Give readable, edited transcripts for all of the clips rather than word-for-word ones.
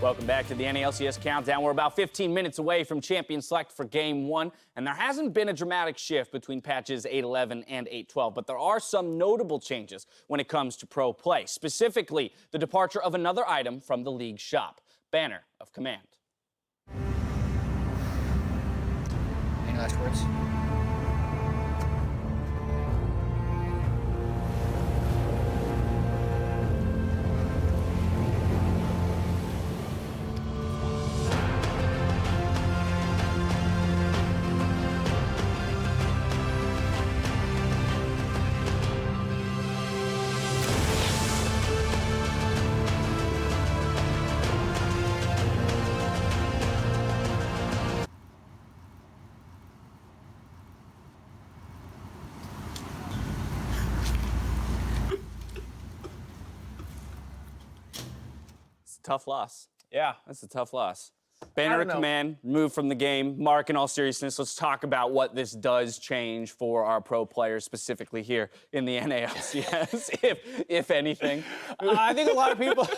Welcome back to the LCS Countdown. We're about 15 minutes away from Champion Select for Game 1, and there hasn't been a dramatic shift between patches 8.11 and 8.12, but there are some notable changes when it comes to pro play, specifically the departure of another item from the league shop, Banner of Command. Any last words? Tough loss. Yeah. That's a tough loss. Banner of Command, removed from the game. Mark, in all seriousness, let's talk about what this does change for our pro players, specifically here in the NALCS, if anything. I think a lot of people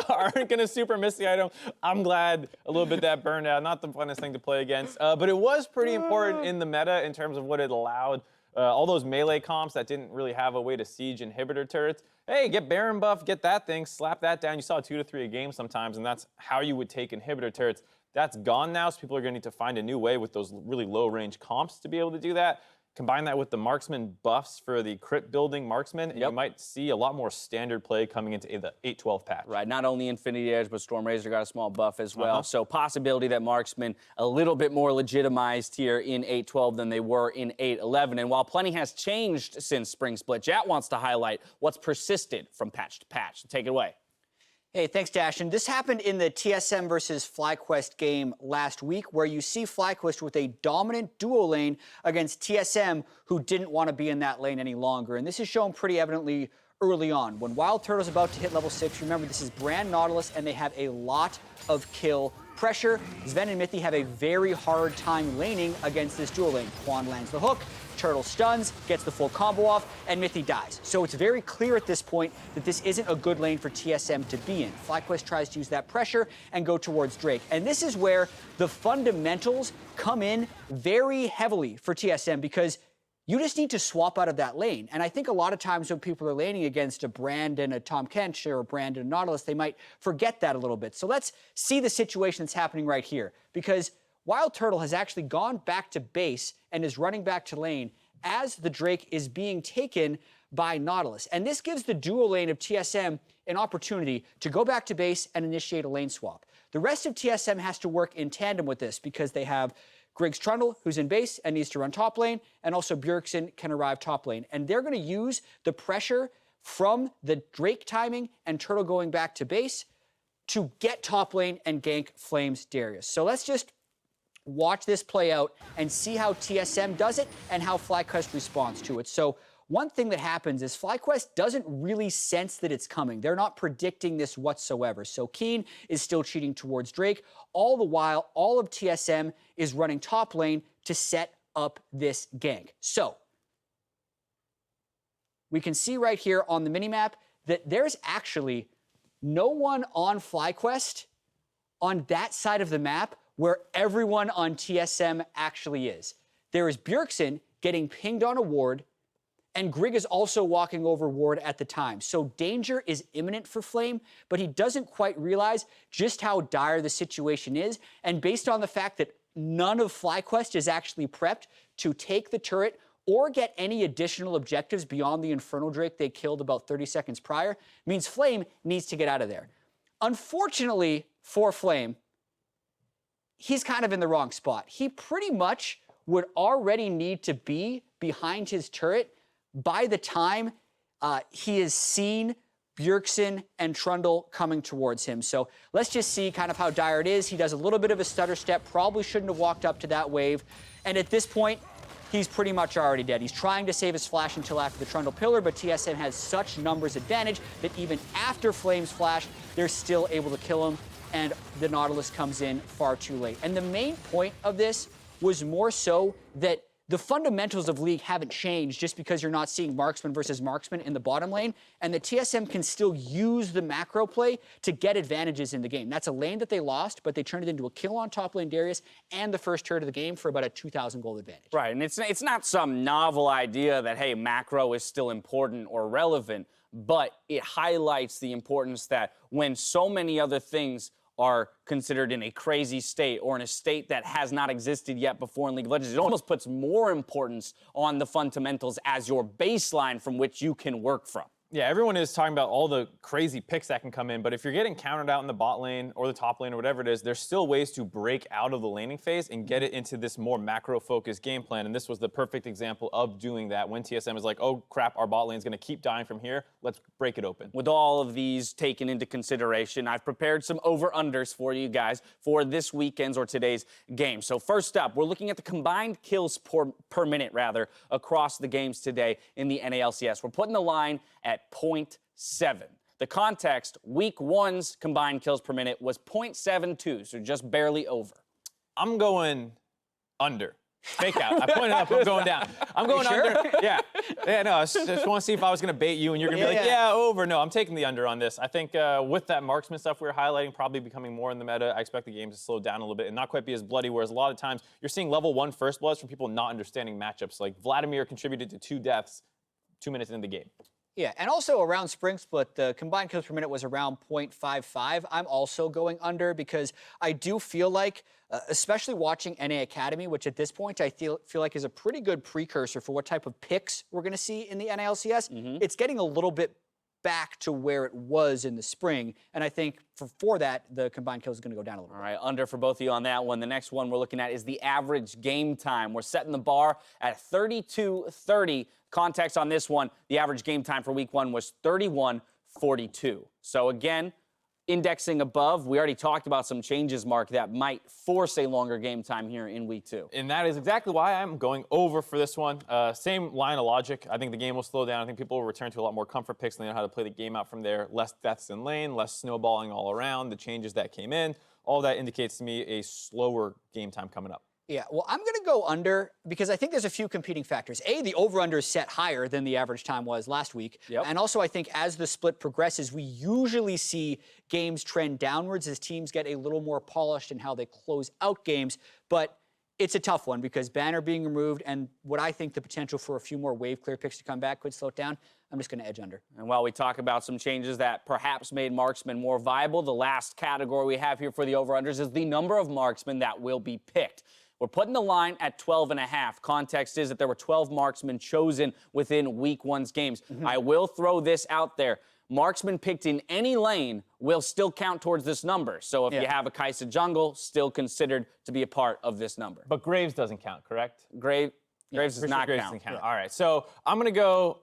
aren't going to super miss the item. I'm glad a little bit that burned out. Not the funnest thing to play against, but it was pretty important in the meta in terms of what it allowed. All those melee comps that didn't really have a way to siege inhibitor turrets. Hey, get Baron buff, get that thing, slap that down. You saw 2 to 3 a game sometimes, and that's how you would take inhibitor turrets. That's gone now, so people are going to need to find a new way with those really low-range comps to be able to do that. Combine that with the marksman buffs for the crit building marksman, and you might see a lot more standard play coming into the 8.12 patch. Right, not only Infinity Edge, but Storm Razor got a small buff as well. So possibility that marksmen a little bit more legitimized here in 8.12 than they were in 8.11. And while plenty has changed since Spring Split, Jat wants to highlight what's persisted from patch to patch. So take it away. Hey, thanks, Darshan. This happened in the TSM versus FlyQuest game last week, where you see FlyQuest with a dominant duo lane against TSM, who didn't want to be in that lane any longer. And this is shown pretty evidently early on. When Wild Turtle's about to hit level 6, remember, this is Brand Nautilus, and they have a lot of kill pressure. Zven and Xmithie have a very hard time laning against this duo lane. Quan lands the hook, Turtle stuns, gets the full combo off, and Xmithie dies. So it's very clear at this point that this isn't a good lane for TSM to be in. FlyQuest tries to use that pressure and go towards Drake. And this is where the fundamentals come in very heavily for TSM, because you just need to swap out of that lane. And I think a lot of times when people are laning against a Brand and a Tahm Kench or a Brand and a Nautilus, they might forget that a little bit. So let's see the situation that's happening right here, because Wild Turtle has actually gone back to base and is running back to lane as the Drake is being taken by Nautilus. And this gives the duo lane of TSM an opportunity to go back to base and initiate a lane swap. The rest of TSM has to work in tandem with this, because they have Griggs Trundle, who's in base and needs to run top lane, and also Bjergsen can arrive top lane. And they're going to use the pressure from the Drake timing and Turtle going back to base to get top lane and gank Flames Darius. So let's just watch this play out and see how TSM does it and how FlyQuest responds to it. So one thing that happens is FlyQuest doesn't really sense that it's coming. They're not predicting this whatsoever. So Keen is still cheating towards Drake. All the while, all of TSM is running top lane to set up this gank. So we can see right here on the minimap that there's actually no one on FlyQuest on that side of the map where everyone on TSM actually is. There is Bjergsen getting pinged on a ward, and Grig is also walking over ward at the time. So danger is imminent for Flame, but he doesn't quite realize just how dire the situation is. And based on the fact that none of FlyQuest is actually prepped to take the turret or get any additional objectives beyond the Infernal Drake they killed about 30 seconds prior, means Flame needs to get out of there. Unfortunately for Flame, he's kind of in the wrong spot. He pretty much would already need to be behind his turret by the time he has seen Bjergsen and Trundle coming towards him. So let's just see kind of how dire it is. He does a little bit of a stutter step, probably shouldn't have walked up to that wave. And at this point, he's pretty much already dead. He's trying to save his flash until after the Trundle pillar, but TSM has such numbers advantage that even after Flame's flash, they're still able to kill him, and the Nautilus comes in far too late. And the main point of this was more so that the fundamentals of League haven't changed just because you're not seeing marksman versus marksman in the bottom lane, and the TSM can still use the macro play to get advantages in the game. That's a lane that they lost, but they turned it into a kill on top lane Darius and the first turret of the game for about a 2,000 gold advantage. Right, and it's not some novel idea that, hey, macro is still important or relevant, but it highlights the importance that when so many other things are considered in a crazy state or in a state that has not existed yet before in League of Legends, it almost puts more importance on the fundamentals as your baseline from which you can work from. Yeah, everyone is talking about all the crazy picks that can come in, but if you're getting countered out in the bot lane or the top lane or whatever it is, there's still ways to break out of the laning phase and get it into this more macro-focused game plan, and this was the perfect example of doing that when TSM is like, oh crap, our bot lane's gonna keep dying from here, let's break it open. With all of these taken into consideration, I've prepared some over-unders for you guys for this weekend's or today's game. So first up, we're looking at the combined kills per minute, across the games today in the NALCS. We're putting the line at 0.7. The context, week 1's combined kills per minute was 0.72, so just barely over. I'm going under. Fake out. I pointed up, I'm going down. I'm going under. Yeah. Yeah, no, I just want to see if I was going to bait you and you're going to be like, yeah, over. No, I'm taking the under on this. I think with that marksman stuff we were highlighting probably becoming more in the meta, I expect the game to slow down a little bit and not quite be as bloody, whereas a lot of times you're seeing level 1 first bloods from people not understanding matchups. Like Vladimir contributed to 2 deaths 2 minutes into the game. Yeah, and also around Spring Split, the combined kills per minute was around 0.55. I'm also going under because I do feel like, especially watching NA Academy, which at this point I feel like is a pretty good precursor for what type of picks we're going to see in the NALCS, it's getting a little bit back to where it was in the spring, and I think for that, the combined kills is going to go down a little bit. All right, under for both of you on that one. The next one we're looking at is the average game time. We're setting the bar at 32:30. Context on this one, the average game time for week 1 was 31:42. So again, indexing above. We already talked about some changes, Mark, that might force a longer game time here in week 2. And that is exactly why I'm going over for this one. Same line of logic. I think the game will slow down. I think people will return to a lot more comfort picks and they know how to play the game out from there. Less deaths in lane, less snowballing all around, the changes that came in. All that indicates to me a slower game time coming up. Yeah, well, I'm going to go under because I think there's a few competing factors. A, the over-under is set higher than the average time was last week. And also, I think as the split progresses, we usually see games trend downwards as teams get a little more polished in how they close out games. But it's a tough one because banner being removed and what I think the potential for a few more wave clear picks to come back could slow it down. I'm just going to edge under. And while we talk about some changes that perhaps made marksmen more viable, the last category we have here for the over-unders is the number of marksmen that will be picked. We're putting the line at 12.5. Context is that there were 12 marksmen chosen within week 1's games. I will throw this out there. Marksmen picked in any lane will still count towards this number. So if you have a Kai'Sa jungle, still considered to be a part of this number. But Graves doesn't count, correct? Graves does not Graves count. doesn't count. All right, so I'm going to go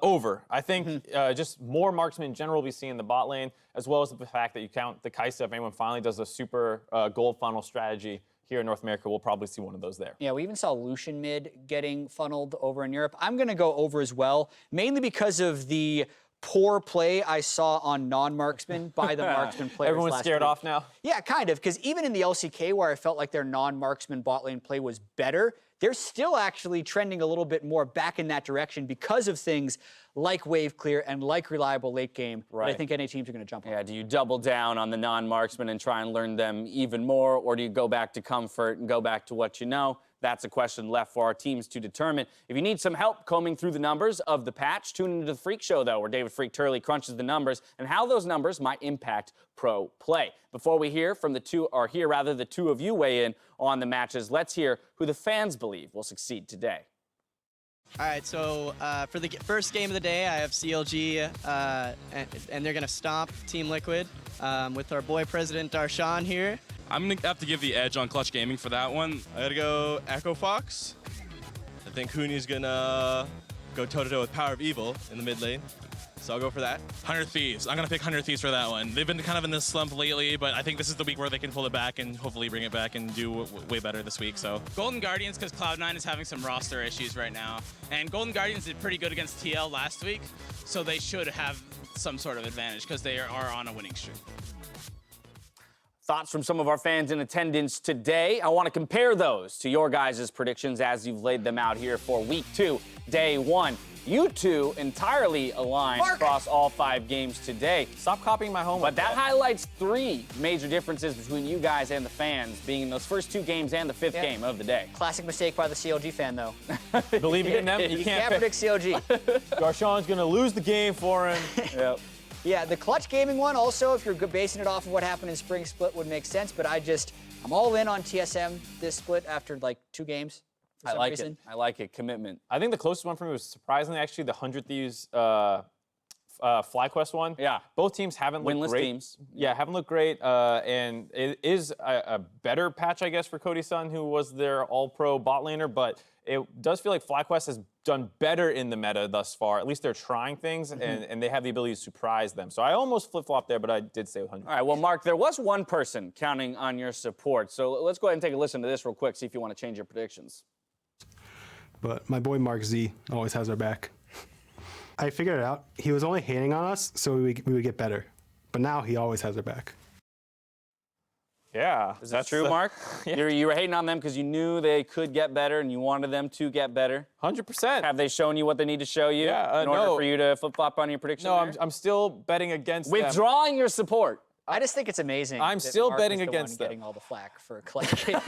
over. I think just more marksmen in general will be seen in the bot lane, as well as the fact that you count the Kai'Sa. If anyone finally does a super gold funnel strategy here in North America, we'll probably see one of those there. Yeah, we even saw Lucian mid getting funneled over in Europe. I'm going to go over as well, mainly because of the poor play I saw on non-marksmen by the marksman players. Everyone's scared off now? Yeah, kind of, because even in the LCK where I felt like their non-marksman bot lane play was better, they're still actually trending a little bit more back in that direction because of things like wave clear and like reliable late game that I think NA teams are going to jump on. Yeah, do you double down on the non-marksmen and try and learn them even more, or do you go back to comfort and go back to what you know? That's a question left for our teams to determine. If you need some help combing through the numbers of the patch, tune into the Freak Show, though, where David Freak Turley crunches the numbers and how those numbers might impact pro play. Before we hear from the two of you weigh in on the matches, let's hear who the fans believe will succeed today. All right, so for the first game of the day, I have CLG, and they're going to stomp Team Liquid with our boy President Darshan here. I'm going to have to give the edge on Clutch Gaming for that one. I got to go Echo Fox. I think Huni's going to go toe-to-toe with Power of Evil in the mid lane. So I'll go for that. 100 Thieves. I'm going to pick 100 Thieves for that one. They've been kind of in this slump lately, but I think this is the week where they can pull it back and hopefully bring it back and do way better this week. So Golden Guardians, because Cloud9 is having some roster issues right now. And Golden Guardians did pretty good against TL last week, so they should have some sort of advantage because they are on a winning streak. Thoughts from some of our fans in attendance today. I want to compare those to your guys' predictions as you've laid them out here for week 2, day 1. You two entirely aligned across all 5 games today. Stop copying my homework. But that highlights 3 major differences between you guys and the fans, being in those first 2 games and the 5th game of the day. Classic mistake by the CLG fan, though. Believing in them, you can't predict CLG. Darshan's going to lose the game for him. Yep. Yeah, the clutch gaming one also, if you're basing it off of what happened in spring split, would make sense. But I'm all in on TSM this split after like 2 games. I like it. I like it. Commitment. I think the closest one for me was surprisingly actually the 100 Thieves FlyQuest one. Yeah. Both teams haven't looked Winless great. teams. Yeah, haven't looked great. And it is a better patch, I guess, for Cody Sun, who was their all-pro bot laner. But it does feel like FlyQuest has done better in the meta thus far. At least they're trying things, and they have the ability to surprise them. So I almost flip-flopped there, but I did stay with 100. All right, well, Mark, there was one person counting on your support. So let's go ahead and take a listen to this real quick, see if you want to change your predictions. But my boy Mark Z always has our back. I figured it out. He was only hating on us so we would get better. But now he always has our back. Yeah. Is that true, Mark? Yeah. You were hating on them because you knew they could get better and you wanted them to get better. 100%. Have they shown you what they need to show you in order no. for you to flip-flop on your prediction? No, there? I'm still betting against them. Withdrawing your support. I just think it's amazing. I'm that still Mark betting is the against one them. getting all the flack for clutch gaming.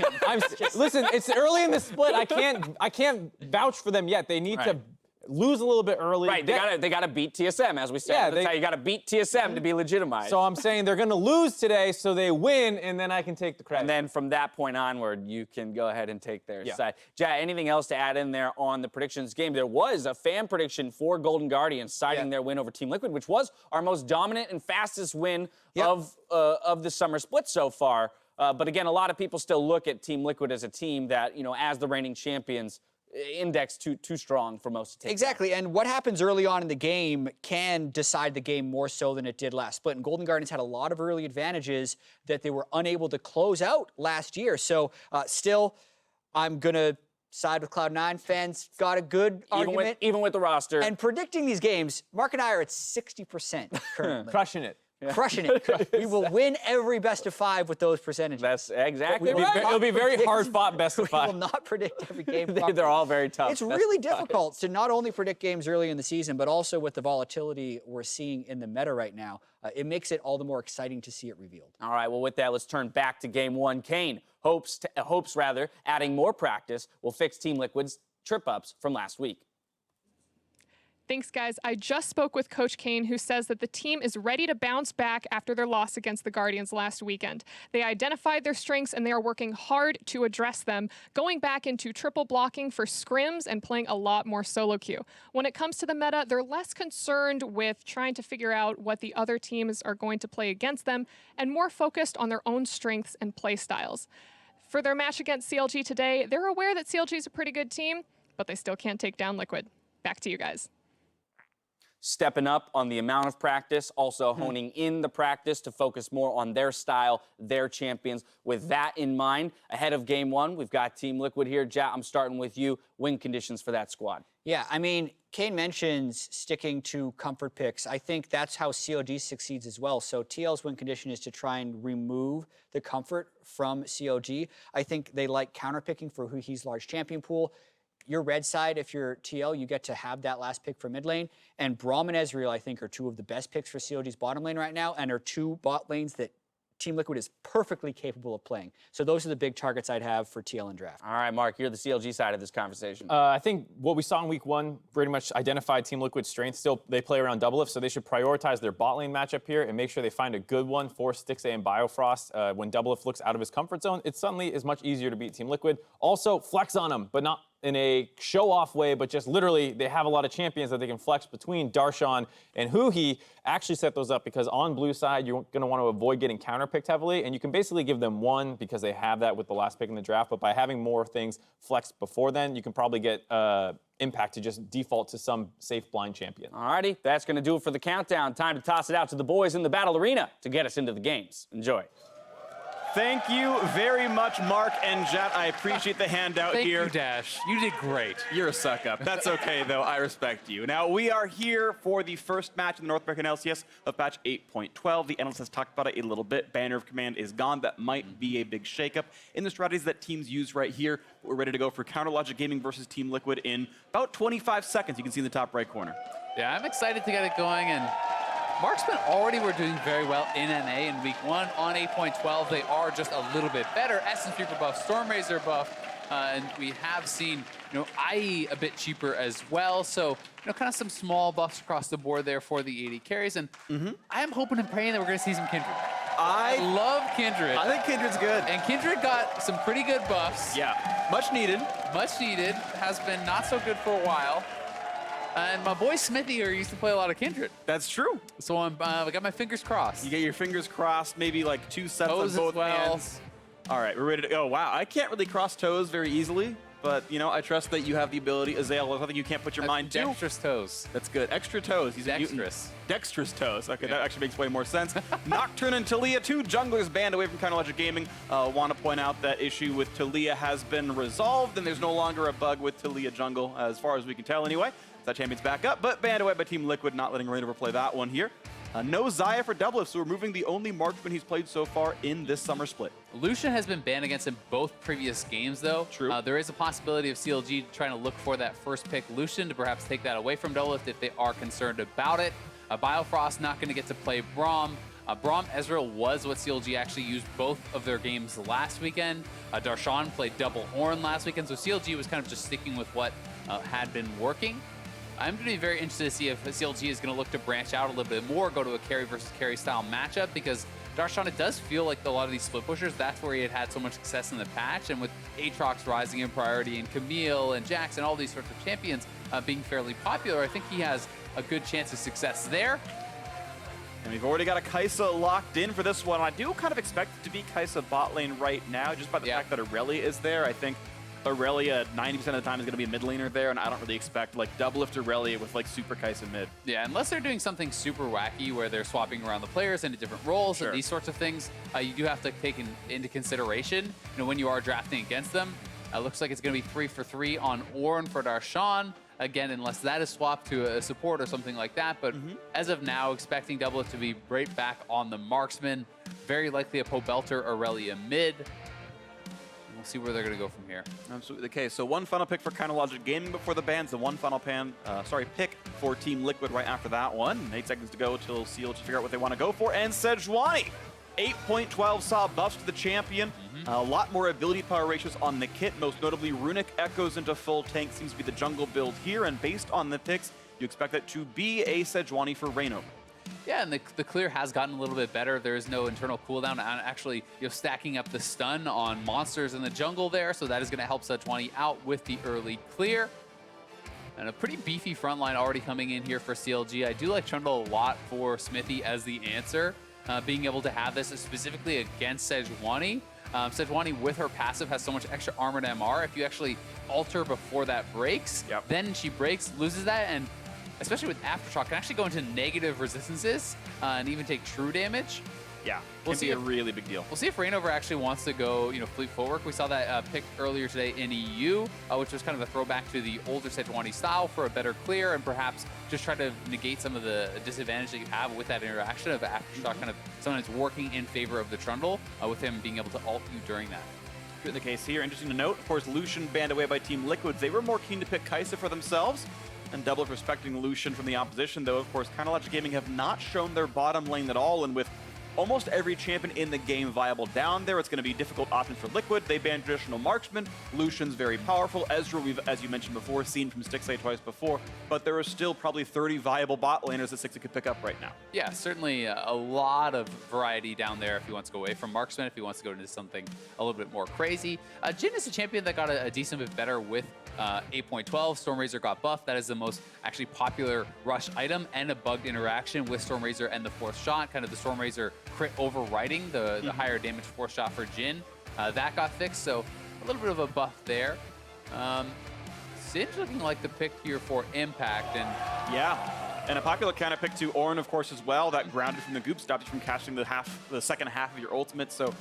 Listen, it's early in the split. I can't vouch for them yet. They need to lose a little bit early. Right, they gotta beat TSM, as we said. Yeah, That's how you gotta beat TSM to be legitimized. So I'm saying they're gonna lose today, so they win, and then I can take the credit. And then from that point onward, you can go ahead and take their Yeah. side. Jack, anything else to add in there on the predictions game? There was a fan prediction for Golden Guardians citing their win over Team Liquid, which was our most dominant and fastest win of the summer split so far. But again, a lot of people still look at Team Liquid as a team that, you know, as the reigning champions, index too strong for most to take. Exactly, and what happens early on in the game can decide the game more so than it did last split. And Golden Guardians had a lot of early advantages that they were unable to close out last year. So still, I'm gonna side with Cloud9. Fans got a good argument. Even with the roster. And predicting these games, Mark and I are at 60% currently. Crushing it. Crushing it. We will win every best of 5 with those percentages. That's exactly right. It'll be very hard-fought best of We 5. will not predict every game. They're all very tough. It's really difficult to not only predict games early in the season, but also with the volatility we're seeing in the meta right now. It makes it all the more exciting to see it revealed. All right, well, with that, let's turn back to game 1. Kane hopes adding more practice will fix Team Liquid's trip-ups from last week. Thanks, guys. I just spoke with Coach Kane, who says that the team is ready to bounce back after their loss against the Guardians last weekend. They identified their strengths, and they are working hard to address them, going back into triple blocking for scrims and playing a lot more solo queue. When it comes to the meta, they're less concerned with trying to figure out what the other teams are going to play against them and more focused on their own strengths and play styles. For their match against CLG today, they're aware that CLG is a pretty good team, but they still can't take down Liquid. Back to you guys. Stepping up on the amount of practice, also honing in the practice to focus more on their style, their champions. With that in mind, ahead of game 1, we've got Team Liquid here. Jack, I'm starting with you. Win conditions for that squad. Yeah, I mean, Kane mentions sticking to comfort picks. I think that's how CLG succeeds as well. So TL's win condition is to try and remove the comfort from CLG. I think they like counter picking for huhi's large champion pool. Your red side, if you're TL, you get to have that last pick for mid lane. And Braum and Ezreal, I think, are 2 of the best picks for CLG's bottom lane right now, and are 2 bot lanes that Team Liquid is perfectly capable of playing. So those are the big targets I'd have for TL and draft. All right, Mark, you're the CLG side of this conversation. I think what we saw in week 1 pretty much identified Team Liquid's strength. Still, they play around Doublelift, so they should prioritize their bot lane matchup here and make sure they find a good one for Stixxay and Biofrost. When Doublelift looks out of his comfort zone, it suddenly is much easier to beat Team Liquid. Also, flex on them, but not in a show-off way, but just literally they have a lot of champions that they can flex between Darshan and huhi. Actually set those up because on blue side, you're going to want to avoid getting counter-picked heavily, and you can basically give them 1 because they have that with the last pick in the draft, but by having more things flexed before then, you can probably get Impact to just default to some safe blind champion. All righty, that's going to do it for the countdown. Time to toss it out to the boys in the battle arena to get us into the games. Enjoy. Thank you very much, Mark and Jet. I appreciate the handout here. Thank you, Dash. You did great. You're a suck-up. That's okay, though. I respect you. Now, we are here for the first match in the North American LCS of patch 8.12. The analyst has talked about it a little bit. Banner of Command is gone. That might be a big shakeup in the strategies that teams use right here. We're ready to go for Counter Logic Gaming versus Team Liquid in about 25 seconds. You can see in the top right corner. Yeah, I'm excited to get it going, and Marksmen already were doing very well in NA in week 1. On 8.12, they are just a little bit better. Essence Reaper buff, Stormrazor buff, and we have seen, IE a bit cheaper as well. So, kind of some small buffs across the board there for the AD carries. And I am hoping and praying that we're going to see some Kindred. I love Kindred. I think Kindred's good. And Kindred got some pretty good buffs. Yeah, much needed. Much needed. Has been not so good for a while. And my boy Xmithie here used to play a lot of Kindred. That's true. So I got my fingers crossed. You get your fingers crossed, maybe like 2 sets toes on both as well. hands. All right, we're ready to go. Wow, I can't really cross toes very easily, but I trust that you have the ability. Azale, something you can't put your mind to. Dexterous toes. That's good. Extra toes. He's dexterous. Dexterous toes. Okay, that actually makes way more sense. Nocturne and Talia, 2 junglers banned away from Counter Logic Gaming. Want to point out that issue with Talia has been resolved, and there's no longer a bug with Talia jungle, as far as we can tell anyway. That champion's back up, but banned away by Team Liquid, not letting Reignover play that one here. No Xayah for Doublelift, so removing the only marksman he's played so far in this summer split. Lucian has been banned against in both previous games, though. True. There is a possibility of CLG trying to look for that first pick Lucian to perhaps take that away from Doublelift if they are concerned about it. Biofrost not going to get to play Braum. Braum Ezreal was what CLG actually used both of their games last weekend. Darshan played double Ornn last weekend, so CLG was kind of just sticking with what had been working. I'm going to be very interested to see if CLG is going to look to branch out a little bit more, go to a carry versus carry style matchup, because Darshan, it does feel like a lot of these split pushers, that's where he had so much success in the patch, and with Aatrox rising in priority and Camille and Jax and all these sorts of champions being fairly popular, I think he has a good chance of success there. And we've already got a Kai'Sa locked in for this one. I do kind of expect it to be Kai'Sa bot lane right now, just by the fact that Irelia is there. I think Irelia 90% of the time is going to be a mid laner there, and I don't really expect like Doublelift Irelia with like super Kai'Sa mid. Yeah, unless they're doing something super wacky where they're swapping around the players into different roles and these sorts of things, you do have to take into consideration, when you are drafting against them. Looks like it's going to be 3 for 3 on Ornn for Darshan. Again, unless that is swapped to a support or something like that. But as of now, expecting Doublelift to be right back on the marksman. Very likely a Pobelter Irelia mid. We'll see where they're going to go from here. Absolutely. Okay, so one final pick for Counter Logic Gaming before the bans, and one final pick for Team Liquid right after that one. 8 seconds to go till CLG figure out what they want to go for. And Sejuani, 8.12 saw buffs to the champion. A lot more ability power ratios on the kit, most notably Runic Echoes into full tank seems to be the jungle build here, and based on the picks, you expect that to be a Sejuani for Reignover. Yeah, and the clear has gotten a little bit better. There is no internal cooldown, and actually stacking up the stun on monsters in the jungle there, so that is going to help Sejuani out with the early clear. And a pretty beefy front line already coming in here for CLG. I do like Trundle a lot for Xmithie as the answer, being able to have this specifically against Sejuani. Sejuani with her passive has so much extra armor to MR. If you actually alter before that breaks, then she breaks, loses that, and especially with Aftershock, can actually go into negative resistances and even take true damage. Yeah, we'll see a really big deal. We'll see if Reignover actually wants to go, fleet footwork. We saw that pick earlier today in EU, which was kind of a throwback to the older Sejuani style for a better clear, and perhaps just try to negate some of the disadvantage that you have with that interaction of Aftershock kind of sometimes working in favor of the Trundle, with him being able to ult you during that. In the case here, interesting to note, of course, Lucian banned away by Team Liquids. They were more keen to pick Kai'Sa for themselves, and Doublelift respecting Lucian from the opposition, though, of course, Counter Logic Gaming have not shown their bottom lane at all, and with almost every champion in the game viable down there, it's going to be difficult options for Liquid. They banned traditional marksman. Lucian's very powerful. Ezreal, we've, as you mentioned before, seen from Stixxay twice before, but there are still probably 30 viable bot laners that Stixxay could pick up right now. Yeah, certainly a lot of variety down there if he wants to go away from marksman, if he wants to go into something a little bit more crazy. Jhin is a champion that got a decent bit better with 8.12. Stormrazor got buffed. That is the most actually popular rush item, and a bugged interaction with Stormrazor and the fourth shot, kind of the Stormrazor crit overriding the higher damage fourth shot for Jhin. That got fixed, so a little bit of a buff there. Singe looking like the pick here for Impact, and yeah, And a popular counter pick to Ornn, of course, as well. That grounded from the goop stops you from casting the second half of your ultimate. So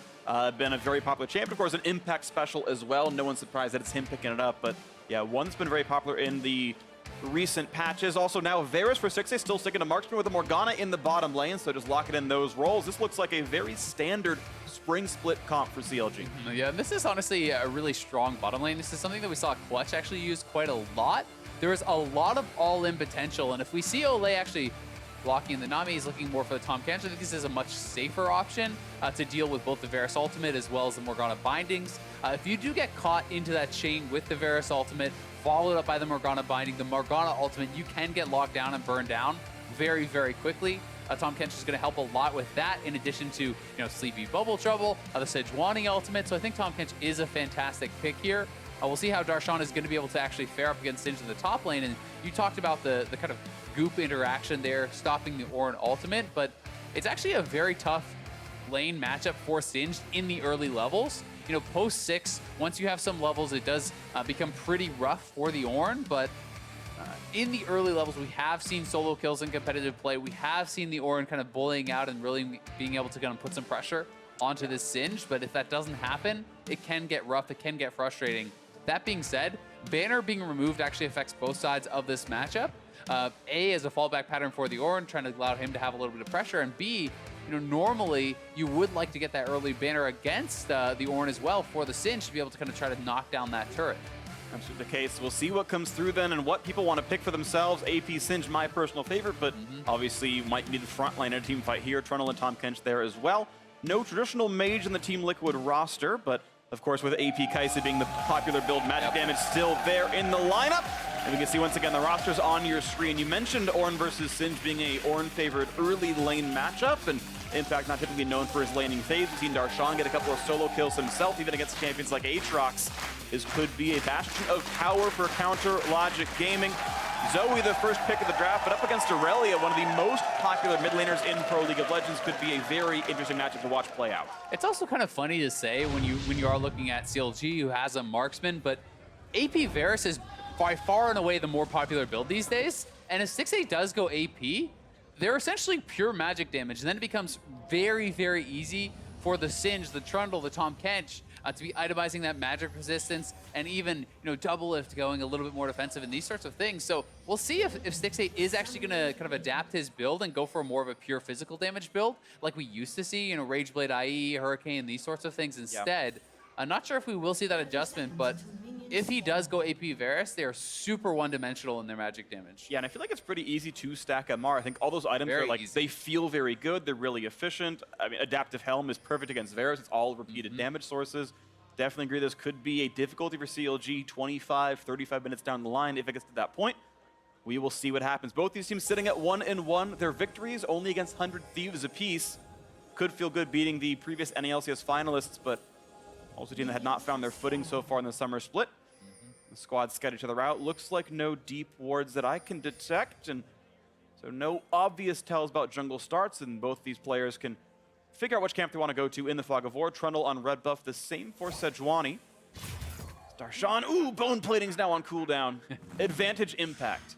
been a very popular champion. Of course, an impact special as well. No one's surprised that it's him picking it up. But yeah, one's been very popular in the recent patches. Also now Varus for Stixxay, still sticking to marksman with a Morgana in the bottom lane. So just locking in those roles. This looks like a very standard spring split comp for CLG. Yeah, this is honestly a really strong bottom lane. This is something that we saw Clutch actually use quite a lot. There is a lot of all-in potential, and if we see Olleh actually blocking the Nami, he's looking more for the Tahm Kench. I think this is a much safer option to deal with both the Varus ultimate as well as the Morgana bindings. If you do get caught into that chain with the Varus ultimate, followed up by the Morgana binding, the Morgana ultimate, you can get locked down and burned down very, very quickly. Tahm Kench is going to help a lot with that, in addition to Sleepy Bubble Trouble, the Sejuani ultimate. So I think Tahm Kench is a fantastic pick here. We'll see how Darshan is going to be able to actually fare up against Singed in the top lane. And you talked about the kind of goop interaction there, stopping the Ornn ultimate, but it's actually a very tough lane matchup for Singed in the early levels. Post 6, once you have some levels, it does become pretty rough for the Ornn, but in the early levels, we have seen solo kills in competitive play. We have seen the Ornn kind of bullying out and really being able to kind of put some pressure onto this Singed, but if that doesn't happen, it can get rough, it can get frustrating. That being said, banner being removed actually affects both sides of this matchup. A, as a fallback pattern for the Ornn, trying to allow him to have a little bit of pressure, and B, normally you would like to get that early banner against the Ornn as well for the Singed to be able to kind of try to knock down that turret. Absolutely the case. We'll see what comes through then and what people want to pick for themselves. AP Singed, my personal favorite, but obviously you might need the front line in a team fight here. Trundle and Tahm Kench there as well. No traditional mage in the Team Liquid roster, but of course, with AP Kai'Sa being the popular build, magic damage still there in the lineup. And we can see once again the rosters on your screen. You mentioned Ornn versus Singed being a Ornn-favored early lane matchup, and in fact, not typically known for his laning phase. We've seen Darshan get a couple of solo kills himself, even against champions like Aatrox. This could be a bastion of power for Counter Logic Gaming. Zoe, the first pick of the draft, but up against Irelia, one of the most popular mid laners in Pro League of Legends, could be a very interesting matchup to watch play out. It's also kind of funny to say when you are looking at CLG, who has a marksman, but AP Varus is by far and away the more popular build these days. And if Stixxay does go AP, they're essentially pure magic damage, and then it becomes very, very easy for the Singed, the Trundle, the Tahm Kench to be itemizing that magic resistance, and even Doublelift going a little bit more defensive and these sorts of things. So we'll see if Stixxay is actually going to kind of adapt his build and go for more of a pure physical damage build like we used to see, Rageblade IE, Hurricane, these sorts of things instead. I'm not sure if we will see that adjustment, but if he does go AP Varus, they are super one-dimensional in their magic damage. Yeah, and I feel like it's pretty easy to stack MR. I think all those items are they feel very good. They're really efficient. I mean, Adaptive Helm is perfect against Varus. It's all repeated damage sources. Definitely agree this could be a difficulty for CLG 25, 35 minutes down the line if it gets to that point. We will see what happens. Both these teams sitting at 1-1. Their victories only against 100 Thieves apiece. Could feel good beating the previous LCS finalists, but also a team that had not found their footing so far in the summer split. The squads scout each other out. Looks like no deep wards that I can detect, and so no obvious tells about jungle starts, and both these players can figure out which camp they want to go to in the Fog of War. Trundle on red buff, the same for Sejuani. Darshan, ooh, bone plating's now on cooldown. Advantage impact.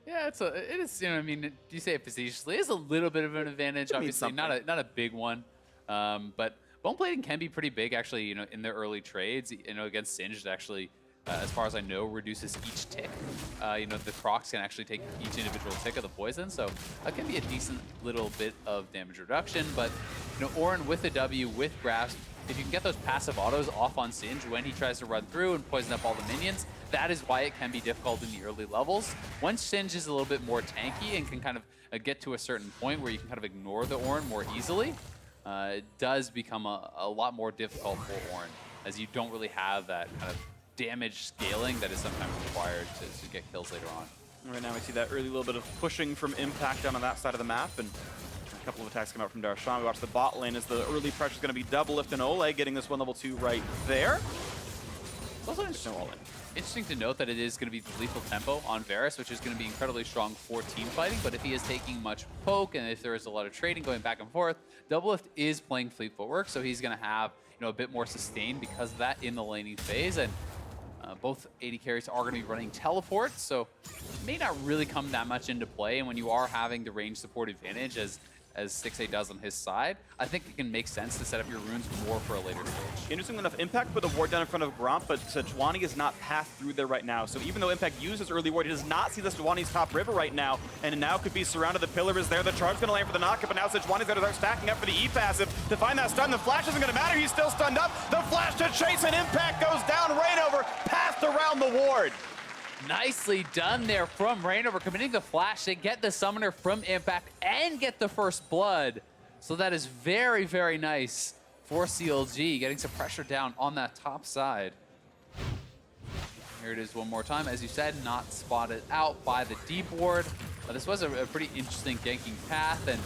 Yeah, it is, I mean, do you say it facetiously? It is a little bit of an advantage, obviously, not a big one, but bone plating can be pretty big, actually, in their early trades, against Singed, actually, as far as I know, reduces each tick. The procs can actually take each individual tick of the poison, so that can be a decent little bit of damage reduction, but, Ornn with the W, with Grasp, if you can get those passive autos off on Singed when he tries to run through and poison up all the minions, that is why it can be difficult in the early levels. Once Singed is a little bit more tanky and can kind of get to a certain point where you can kind of ignore the Ornn more easily, it does become a lot more difficult for Ornn, as you don't really have that kind of damage scaling that is sometimes required to get kills later on. Right now we see that early little bit of pushing from Impact down on that side of the map, and a couple of attacks come out from Darshan. We watch the bot lane as the early pressure is going to be Doublelift and Olleh getting this one level 2 right there. It's also interesting to note that it is going to be the lethal tempo on Varus, which is going to be incredibly strong for team fighting, but if he is taking much poke and if there is a lot of trading going back and forth, Doublelift is playing fleet footwork, so he's going to have a bit more sustain because of that in the laning phase, and Both AD carries are going to be running teleports, so it may not really come that much into play. And when you are having the range support advantage, as Stixxay does on his side, I think it can make sense to set up your runes more for a later stage. Interesting enough, Impact put the ward down in front of Gromp, but Sejuani is not passed through there right now. So even though Impact uses early ward, he does not see the Sejuani's top river right now, and now could be surrounded. The pillar is there, the charge is going to land for the knockup, but now Sejuani's there to start stacking up for the E passive to find that stun. The flash isn't going to matter, he's still stunned up. The flash to chase, and Impact goes down. Reignover passed around the ward. Nicely done there from Reignover, committing the flash to get the summoner from Impact and get the first blood. So that is very, very nice for CLG, getting some pressure down on that top side. Here it is one more time. As you said, not spotted out by the deep ward. But this was a pretty interesting ganking path. And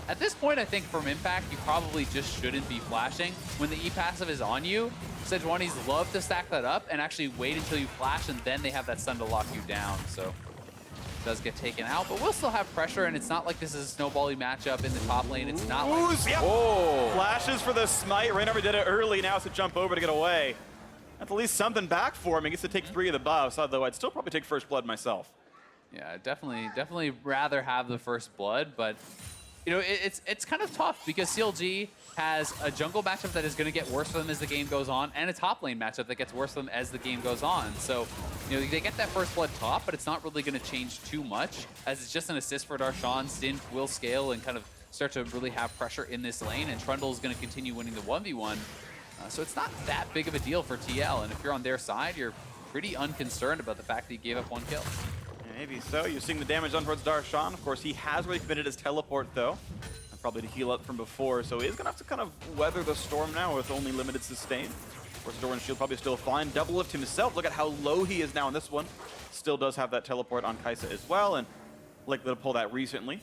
at this point, I think from Impact, you probably just shouldn't be flashing. When the E passive is on you, Sejuani's love to stack that up and actually wait until you flash, and then they have that stun to lock you down. So it does get taken out, but we'll still have pressure, and it's not like this is a snowbally matchup in the top lane. It's not like... Yep. Whoa! Flashes for the smite. Reignover did it early. Now it's a jump over to get away. That's at least something back for him. He gets to take 3 of the buffs, although I'd still probably take first blood myself. Yeah, definitely rather have the first blood, but you know, it's kind of tough because CLG has a jungle matchup that is going to get worse for them as the game goes on, and a top lane matchup that gets worse for them as the game goes on. So, you know, they get that first blood top, but it's not really going to change too much, as it's just an assist for Darshan. Stint will scale and kind of start to really have pressure in this lane, and Trundle is going to continue winning the 1v1. So it's not that big of a deal for TL, and if you're on their side, you're pretty unconcerned about the fact that he gave up 1 kill. Maybe so. You're seeing the damage done towards Darshan. Of course, he has already committed his teleport, though. Probably to heal up from before, so he's going to have to kind of weather the storm now with only limited sustain. Of course, Doran's shield probably still fine. Doublelift himself, look at how low he is now in this one. Still does have that teleport on Kai'Sa as well, and likely to pull that recently.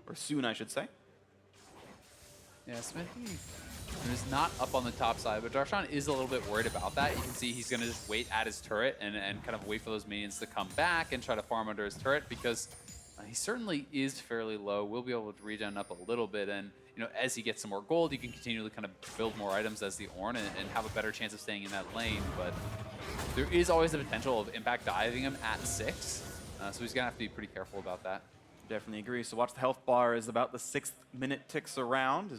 Or soon, I should say. Yeah, Xmithie is not up on the top side, but Darshan is a little bit worried about that. You can see he's going to just wait at his turret and kind of wait for those minions to come back and try to farm under his turret, because he certainly is fairly low. We'll be able to regen up a little bit, and you know, as he gets some more gold, you can continually kind of build more items as the Ornn and have a better chance of staying in that lane. But there is always the potential of Impact diving him at 6, so he's gonna have to be pretty careful about that. Definitely agree. So watch the health bar as about the 6th minute ticks around.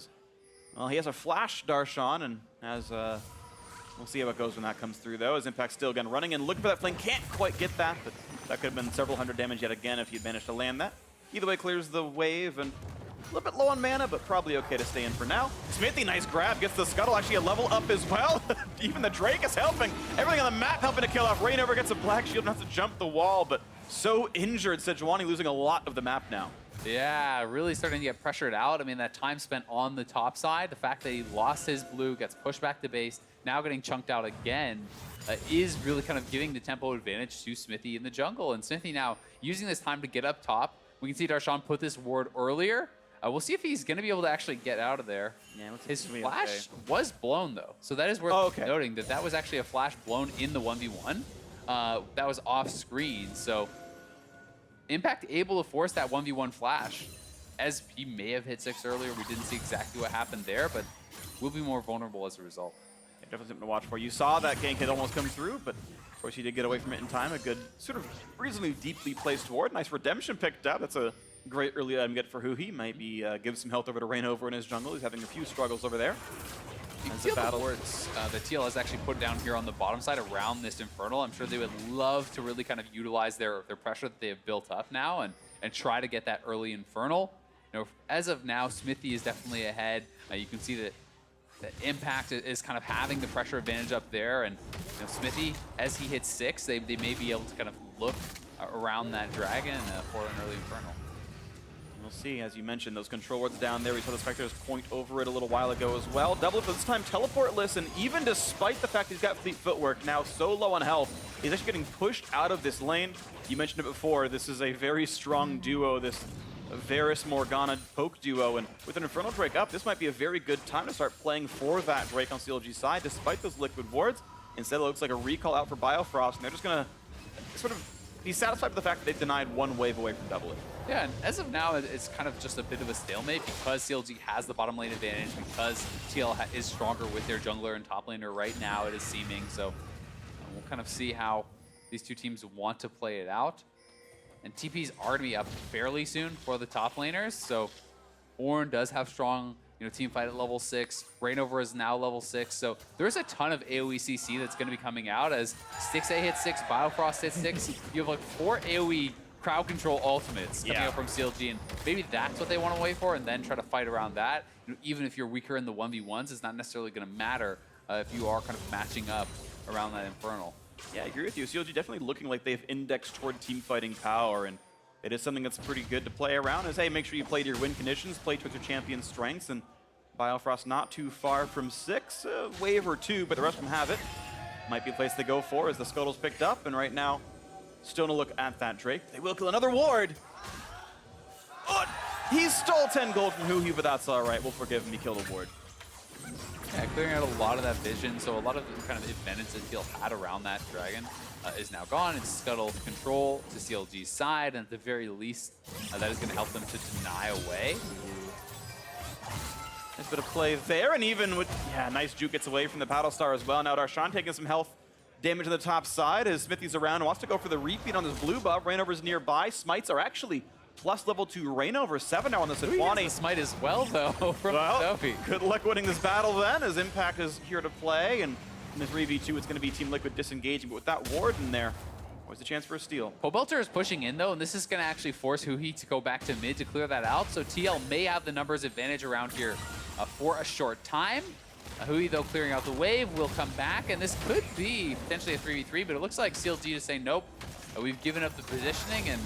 Well, he has a flash, Darshan, and as we'll see how it goes when that comes through, though, as Impact still again running and looking for that flank. Can't quite get that, but that could have been several hundred damage yet again if he'd managed to land that. Either way, clears the wave, and a little bit low on mana, but probably okay to stay in for now. Xmithie, nice grab, gets the scuttle, actually a level up as well. Even the Drake is helping. Everything on the map helping to kill off. Reignover gets a black shield and has to jump the wall, but so injured. Sejuani losing a lot of the map now. Yeah, really starting to get pressured out. I mean, that time spent on the top side, the fact that he lost his blue, gets pushed back to base, now getting chunked out again, is really kind of giving the tempo advantage to Xmithie in the jungle. And Xmithie now using this time to get up top. We can see Darshan put this ward earlier. We'll see if he's going to be able to actually get out of there. Yeah, his flash was blown, though. So that is worth noting that that was actually a flash blown in the 1v1. That was off screen. So Impact able to force that 1v1 flash, as he may have hit 6 earlier. We didn't see exactly what happened there, but we'll be more vulnerable as a result. Yeah, definitely something to watch for. You saw that gank hit almost come through, but of course he did get away from it in time. A good, sort of reasonably deeply placed ward. Nice redemption picked up. That's a great early item get for huhi. Might be give some health over to Reignover in his jungle. He's having a few struggles over there. You can see the wards that TL has actually put down here on the bottom side around this Infernal. I'm sure they would love to really kind of utilize their pressure that they have built up now and try to get that early Infernal. You know, as of now, Xmithie is definitely ahead. You can see that Impact is kind of having the pressure advantage up there, and you know, Xmithie, as he hits 6, they may be able to kind of look around that dragon for an early Infernal. We'll see, as you mentioned, those control wards down there. We saw the Spectres point over it a little while ago as well. Doublelift this time teleportless, and even despite the fact he's got fleet footwork, now so low on health, he's actually getting pushed out of this lane. You mentioned it before, this is a very strong duo, this Varus Morgana poke duo, and with an Infernal Drake up, this might be a very good time to start playing for that Drake on CLG's side, despite those liquid wards. Instead, it looks like a recall out for Biofrost, and they're just going to sort of be satisfied with the fact that they've denied one wave away from Doublelift. Yeah, and as of now, it's kind of just a bit of a stalemate because CLG has the bottom lane advantage, because TL is stronger with their jungler and top laner right now, it is seeming. So we'll kind of see how these two teams want to play it out. And TPs are going to be up fairly soon for the top laners. So Ornn does have strong, team fight at level 6. Reignover is now level 6. So there's a ton of AoE CC that's going to be coming out as Stixxay hits 6, Biofrost hits 6. You have like 4 AoE crowd control ultimates coming out from CLG, and maybe that's what they want to wait for and then try to fight around that. Even if you're weaker in the 1v1s, it's not necessarily going to matter if you are kind of matching up around that Infernal. Yeah, I agree with you. CLG definitely looking like they've indexed toward team fighting power, and it is something that's pretty good to play around. Is, hey, make sure you play to your win conditions, play towards your champion's strengths, and Biofrost not too far from 6, a wave or 2, but the rest of them have it. Might be a place to go for as the Scuttle's picked up, and right now, still to look at that Drake. They will kill another ward. Oh, he stole 10 gold from huhi, but that's all right. We'll forgive him. He killed a ward. Yeah, clearing out a lot of that vision, so a lot of the kind of advantage that Teal had around that dragon is now gone. It's Scuttle control to CLG's side, and at the very least, that is going to help them to deny away. Nice bit of play there, and even with, nice juke gets away from the Battlestar as well. Now Darshan taking some health damage on the top side as Xmithie's around, wants to go for the repeat on this blue buff. Reignover's nearby. Smites are actually plus level 2 Reignover, 7 now on the Sejuani. The smite as well, though, from Sophie. Good luck winning this battle then, as Impact is here to play, and in this 3v2, it's going to be Team Liquid disengaging, but with that ward in there, always a chance for a steal. Pobelter is pushing in, though, and this is going to actually force huhi to go back to mid to clear that out, so TL may have the numbers advantage around here for a short time. huhi, though, clearing out the wave, will come back, and this could be potentially a 3v3, but it looks like CLG is saying, nope, we've given up the positioning, and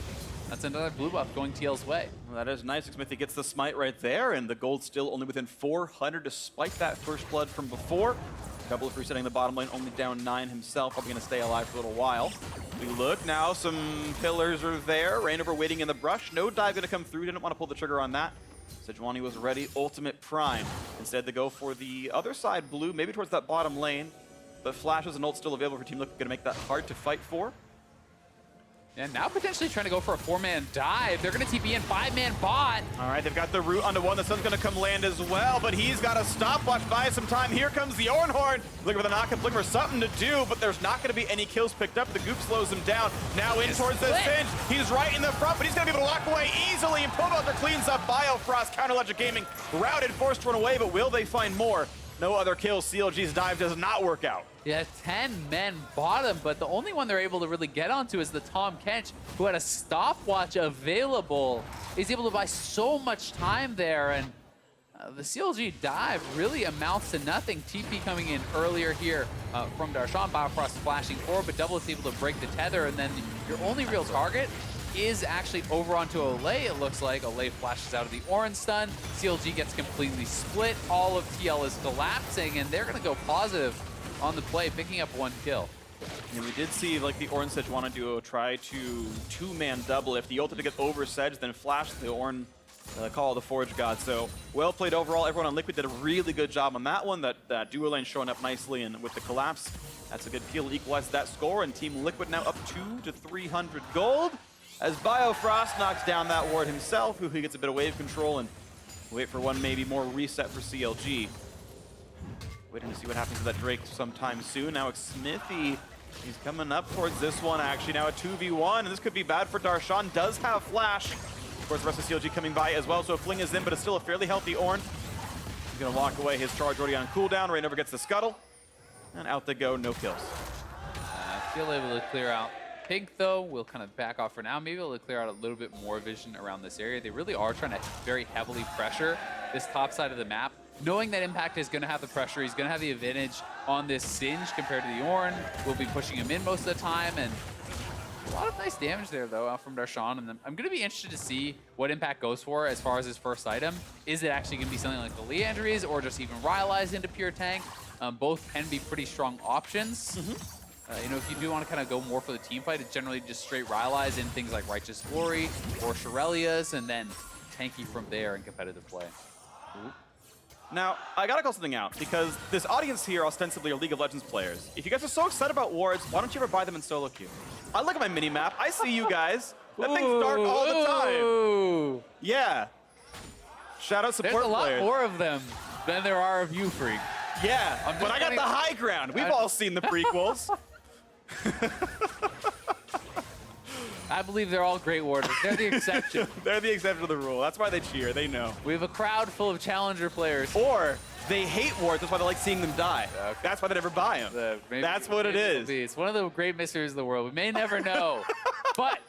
that's another blue buff going TL's way. Well, that is nice. Xmithie gets the smite right there, and the gold still only within 400 despite that first blood from before. Doublelift resetting the bottom lane, only down 9 himself, probably going to stay alive for a little while. We look now, some pillars are there. Reignover waiting in the brush. No dive going to come through. Didn't want to pull the trigger on that. Sejuani was ready. Ultimate Prime. Instead, they go for the other side blue, maybe towards that bottom lane. But flashes and ult still available for Team Liquid, going to make that hard to fight for. And now potentially trying to go for a 4-man dive. They're going to TP in 5-man bot. All right, they've got the root onto one. The sun's going to come land as well, but he's got a stopwatch, buy some time. Here comes the Ornn. Looking for the knock-up, looking for something to do, but there's not going to be any kills picked up. The goop slows him down. Now in towards the Singe. He's right in the front, but he's going to be able to lock away easily, and Pobelter cleans up Biofrost. Counter Logic Gaming routed, forced to run away, but will they find more? No other kills. CLG's dive does not work out. Yeah, 10 men bottom, but the only one they're able to really get onto is the Tahm Kench, who had a stopwatch available. He's able to buy so much time there, and the CLG dive really amounts to nothing. TP coming in earlier here from Darshan. Biofrost flashing forward, but Doublelift able to break the tether, and then your only real target is actually over onto Olleh, it looks like. Olleh flashes out of the Ornn stun. CLG gets completely split. All of TL is collapsing, and they're going to go positive on the play, picking up 1 kill. And we did see like the Ornn Sejuani duo try to 2-man Doublelift. He ulted to get over Sedge, then flashed the Ornn Call of the Forge God. So well played overall. Everyone on Liquid did a really good job on that one. That duo lane showing up nicely, and with the collapse, that's a good kill. Equalized that score, and Team Liquid now up 200 to 300 gold. As Biofrost knocks down that ward himself, who gets a bit of wave control, and wait for one maybe more reset for CLG. Waiting to see what happens to that Drake sometime soon. Now Xmithie, he's coming up towards this one actually. Now a 2v1, and this could be bad for Darshan. Does have flash. Of course, the rest of CLG coming by as well, so a fling is in, but it's still a fairly healthy Ornn. He's gonna lock away his charge already on cooldown. Reignover gets the scuttle, and out they go, no kills. Still able to clear out Pink, though. We'll kind of back off for now. Maybe able to clear out a little bit more vision around this area. They really are trying to very heavily pressure this top side of the map. Knowing that Impact is going to have the pressure, he's going to have the advantage on this Singe compared to the Ornn. We'll be pushing him in most of the time, and a lot of nice damage there, though, from Darshan. And I'm going to be interested to see what Impact goes for as far as his first item. Is it actually going to be something like the Leandries, or just even Rylai's into pure tank? Both can be pretty strong options. If you do want to kind of go more for the team fight, it's generally just straight Rylai's in things like Righteous Glory or Irelia's, and then tanky from there in competitive play. Now, I gotta call something out, because this audience here ostensibly are League of Legends players. If you guys are so excited about wards, why don't you ever buy them in solo queue? I look at my mini-map, I see you guys. That thing's dark all the time. Yeah. Shout out support players. There's a lot more of them than there are of you, Freak. Yeah, but I got the high ground. We've all seen the prequels. I believe they're all great warders. They're the exception. They're the exception to the rule. That's why they cheer. They know. We have a crowd full of challenger players. Or they hate wards. That's why they like seeing them die. Okay. That's why they never buy them. That's what it is. It's one of the great mysteries of the world. We may never know. But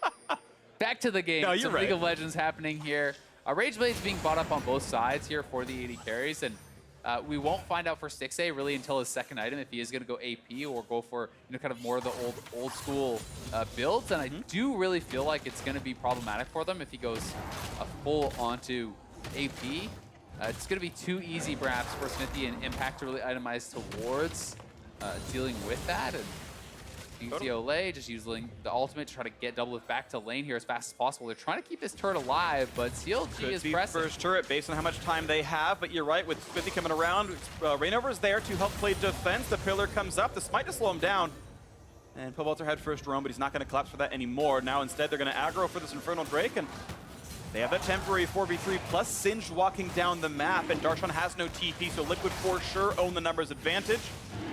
back to the game. No, you're Some right. League of Legends happening here. Rage Blade's being bought up on both sides here for the 80 carries. And we won't find out for Stixxay really until his second item if he is going to go AP or go for kind of more of the old school builds. And I do really feel like it's going to be problematic for them if he goes full onto AP. It's going to be too easy perhaps for Xmithie and Impact to really itemize towards dealing with that. And you can see Olleh just using the ultimate to try to get Doublelift back to lane here as fast as possible. They're trying to keep this turret alive, but CLG is pressing. First turret based on how much time they have, but you're right, with Xmithie coming around, Reignover is there to help play defense. The pillar comes up. This might just slow him down. And Pobelter had first roam, but he's not going to collapse for that anymore. Now instead they're going to aggro for this Infernal Drake, and they have that temporary 4v3 plus Singed walking down the map, and Darshan has no TP, so Liquid for sure own the numbers advantage.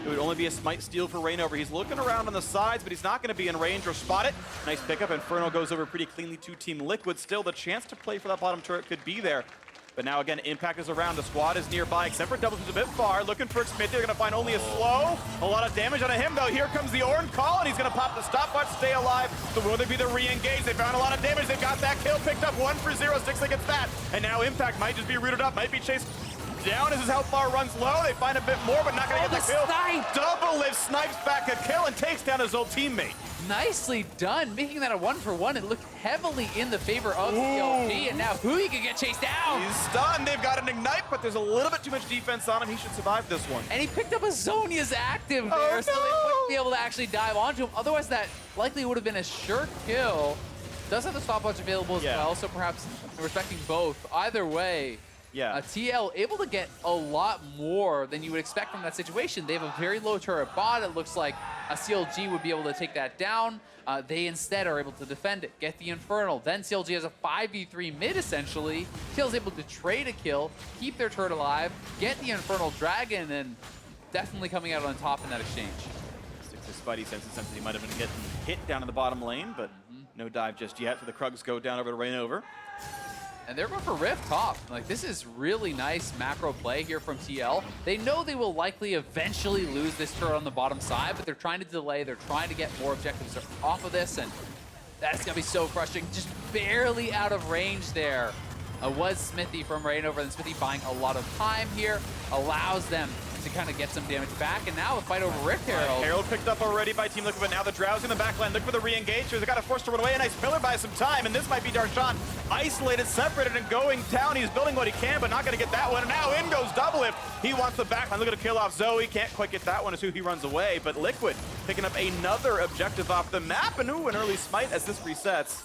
It would only be a smite steal for Reignover. He's looking around on the sides, but he's not going to be in range or spot it. Nice pickup. Inferno goes over pretty cleanly to Team Liquid. Still, the chance to play for that bottom turret could be there. But now, again, Impact is around. The squad is nearby, except for Doubles, who's a bit far. Looking for Xmithie. They're going to find only a slow. A lot of damage on him, though. Here comes the Ornn call, and he's going to pop the stopwatch, stay alive. So will there be the re-engage? They found a lot of damage. They've got that kill picked up. 1 for 0. Stixxay gets that. And now Impact might just be rooted up, might be chased down as his health bar runs low. They find a bit more, but not going to get the kill. Doublelift snipes back a kill and takes down his old teammate. Nicely done, making that a 1-for-1. It looked heavily in the favor of CLG, and now huhi can get chased down. He's stunned. They've got an ignite, but there's a little bit too much defense on him. He should survive this one. And he picked up a Zhonya's active there, so they wouldn't be able to actually dive onto him. Otherwise, that likely would have been a sure kill. Does have the stopwatch available as well, so perhaps respecting both. Either way, TL able to get a lot more than you would expect from that situation. They have a very low turret bot. It looks like a CLG would be able to take that down. They instead are able to defend it, get the Infernal. Then CLG has a 5v3 mid, essentially. TL's able to trade a kill, keep their turret alive, get the Infernal Dragon, and definitely coming out on top in that exchange. Stixxay's Spidey senses that he might have been getting hit down in the bottom lane, but no dive just yet. So the Krugs go down over to Reignover. And they're going for Rift top. Like, this is really nice macro play here from TL. They know they will likely eventually lose this turret on the bottom side, but they're trying to delay. They're trying to get more objectives off of this, and that's going to be so frustrating. Just barely out of range there. Was Xmithie from Reignover, and Xmithie buying a lot of time here, allows them to kind of get some damage back, and now a fight over Rift Herald. Herald picked up already by Team Liquid, but now the Drowsy in the backline. Look for the re-engage. They got to force to run away. A nice pillar by some time, and this might be Darshan. Isolated, separated, and going down. He's building what he can, but not going to get that one. And now in goes Doublelift. He wants the backline. Look at a kill off Zoe. Can't quite get that one as huhi runs away, but Liquid picking up another objective off the map, and an early smite as this resets.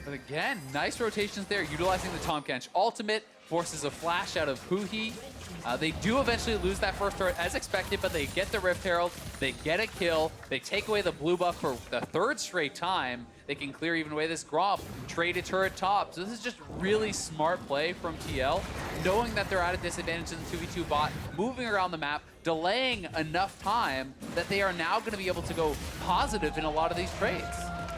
But again, nice rotations there, utilizing the Tahm Kench ultimate, forces a flash out of huhi. They do eventually lose that first turret as expected, but they get the Rift Herald, they get a kill, they take away the blue buff for the 3rd straight time. They can clear even away this Gromp, trade a turret top. So this is just really smart play from TL, knowing that they're at a disadvantage in the 2v2 bot, moving around the map, delaying enough time that they are now going to be able to go positive in a lot of these trades.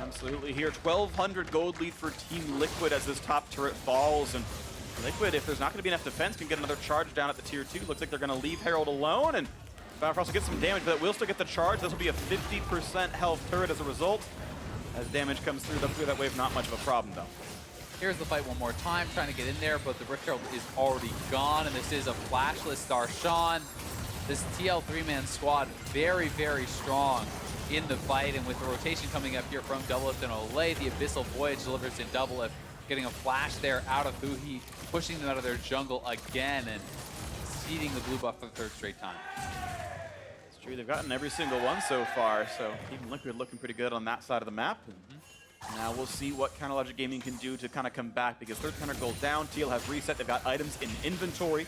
Absolutely here. 1,200 gold lead for Team Liquid as this top turret falls. And Liquid, if there's not going to be enough defense, can get another charge down at the tier 2. Looks like they're going to leave Herald alone. And Biofrost will get some damage, but it will still get the charge. This will be a 50% health turret as a result. As damage comes through, they'll clear that wave. Not much of a problem, though. Here's the fight one more time, trying to get in there, but the Rift Herald is already gone, and this is a flashless Darshan. This TL 3-man squad very, very strong in the fight, and with the rotation coming up here from Doublelift and Olleh, the Abyssal Voyage delivers in Doublelift, getting a flash there out of huhi, pushing them out of their jungle again, and ceding the blue buff for the 3rd straight time. It's true, they've gotten every single one so far, so even Liquid looking pretty good on that side of the map. Now we'll see what Counter Logic Gaming can do to kind of come back, because 1,300 gold down, TL has reset, they've got items in inventory.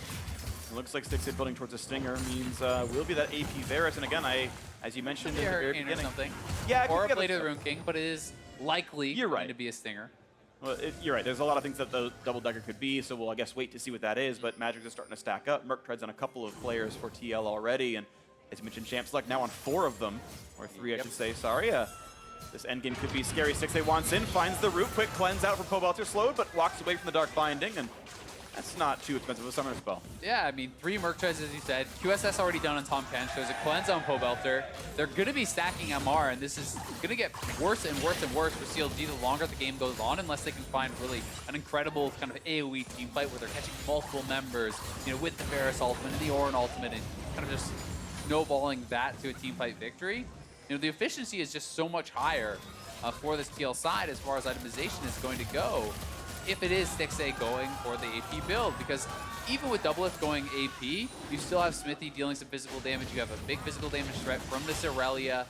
It looks like Stixxay building towards a Stinger means will be that AP Varus, and again, as you mentioned in the very beginning. Or something. Yeah, or a Blade of the Rune King, but it is likely going to be a Stinger. Well, you're right. There's a lot of things that the Double Decker could be, so we'll, I guess, wait to see what that is. But Magic's is starting to stack up. Merc treads on a couple of players for TL already, and As you mentioned, Champ Select now on 4 of them, or 3 I should say, sorry. This endgame could be scary. Stixxay wants in, finds the root, quick cleanse out for Pobelter, slowed, but walks away from the Dark Binding, and that's not too expensive of a summoner spell. Yeah, I mean, 3 Merc Treads, as you said. QSS already done on Tahm Kench. There's a cleanse on Pobelter. They're going to be stacking MR, and this is going to get worse and worse and worse for CLG the longer the game goes on, unless they can find really an incredible kind of AoE team fight where they're catching multiple members, you know, with the Varus ultimate and the Ornn ultimate, and kind of just snowballing that to a team fight victory. You know, the efficiency is just so much higher for this TL side as far as itemization is going to go, if it is Stixxay going for the AP build, because even with Doublelift going AP, you still have Xmithie dealing some physical damage. You have a big physical damage threat from this Irelia,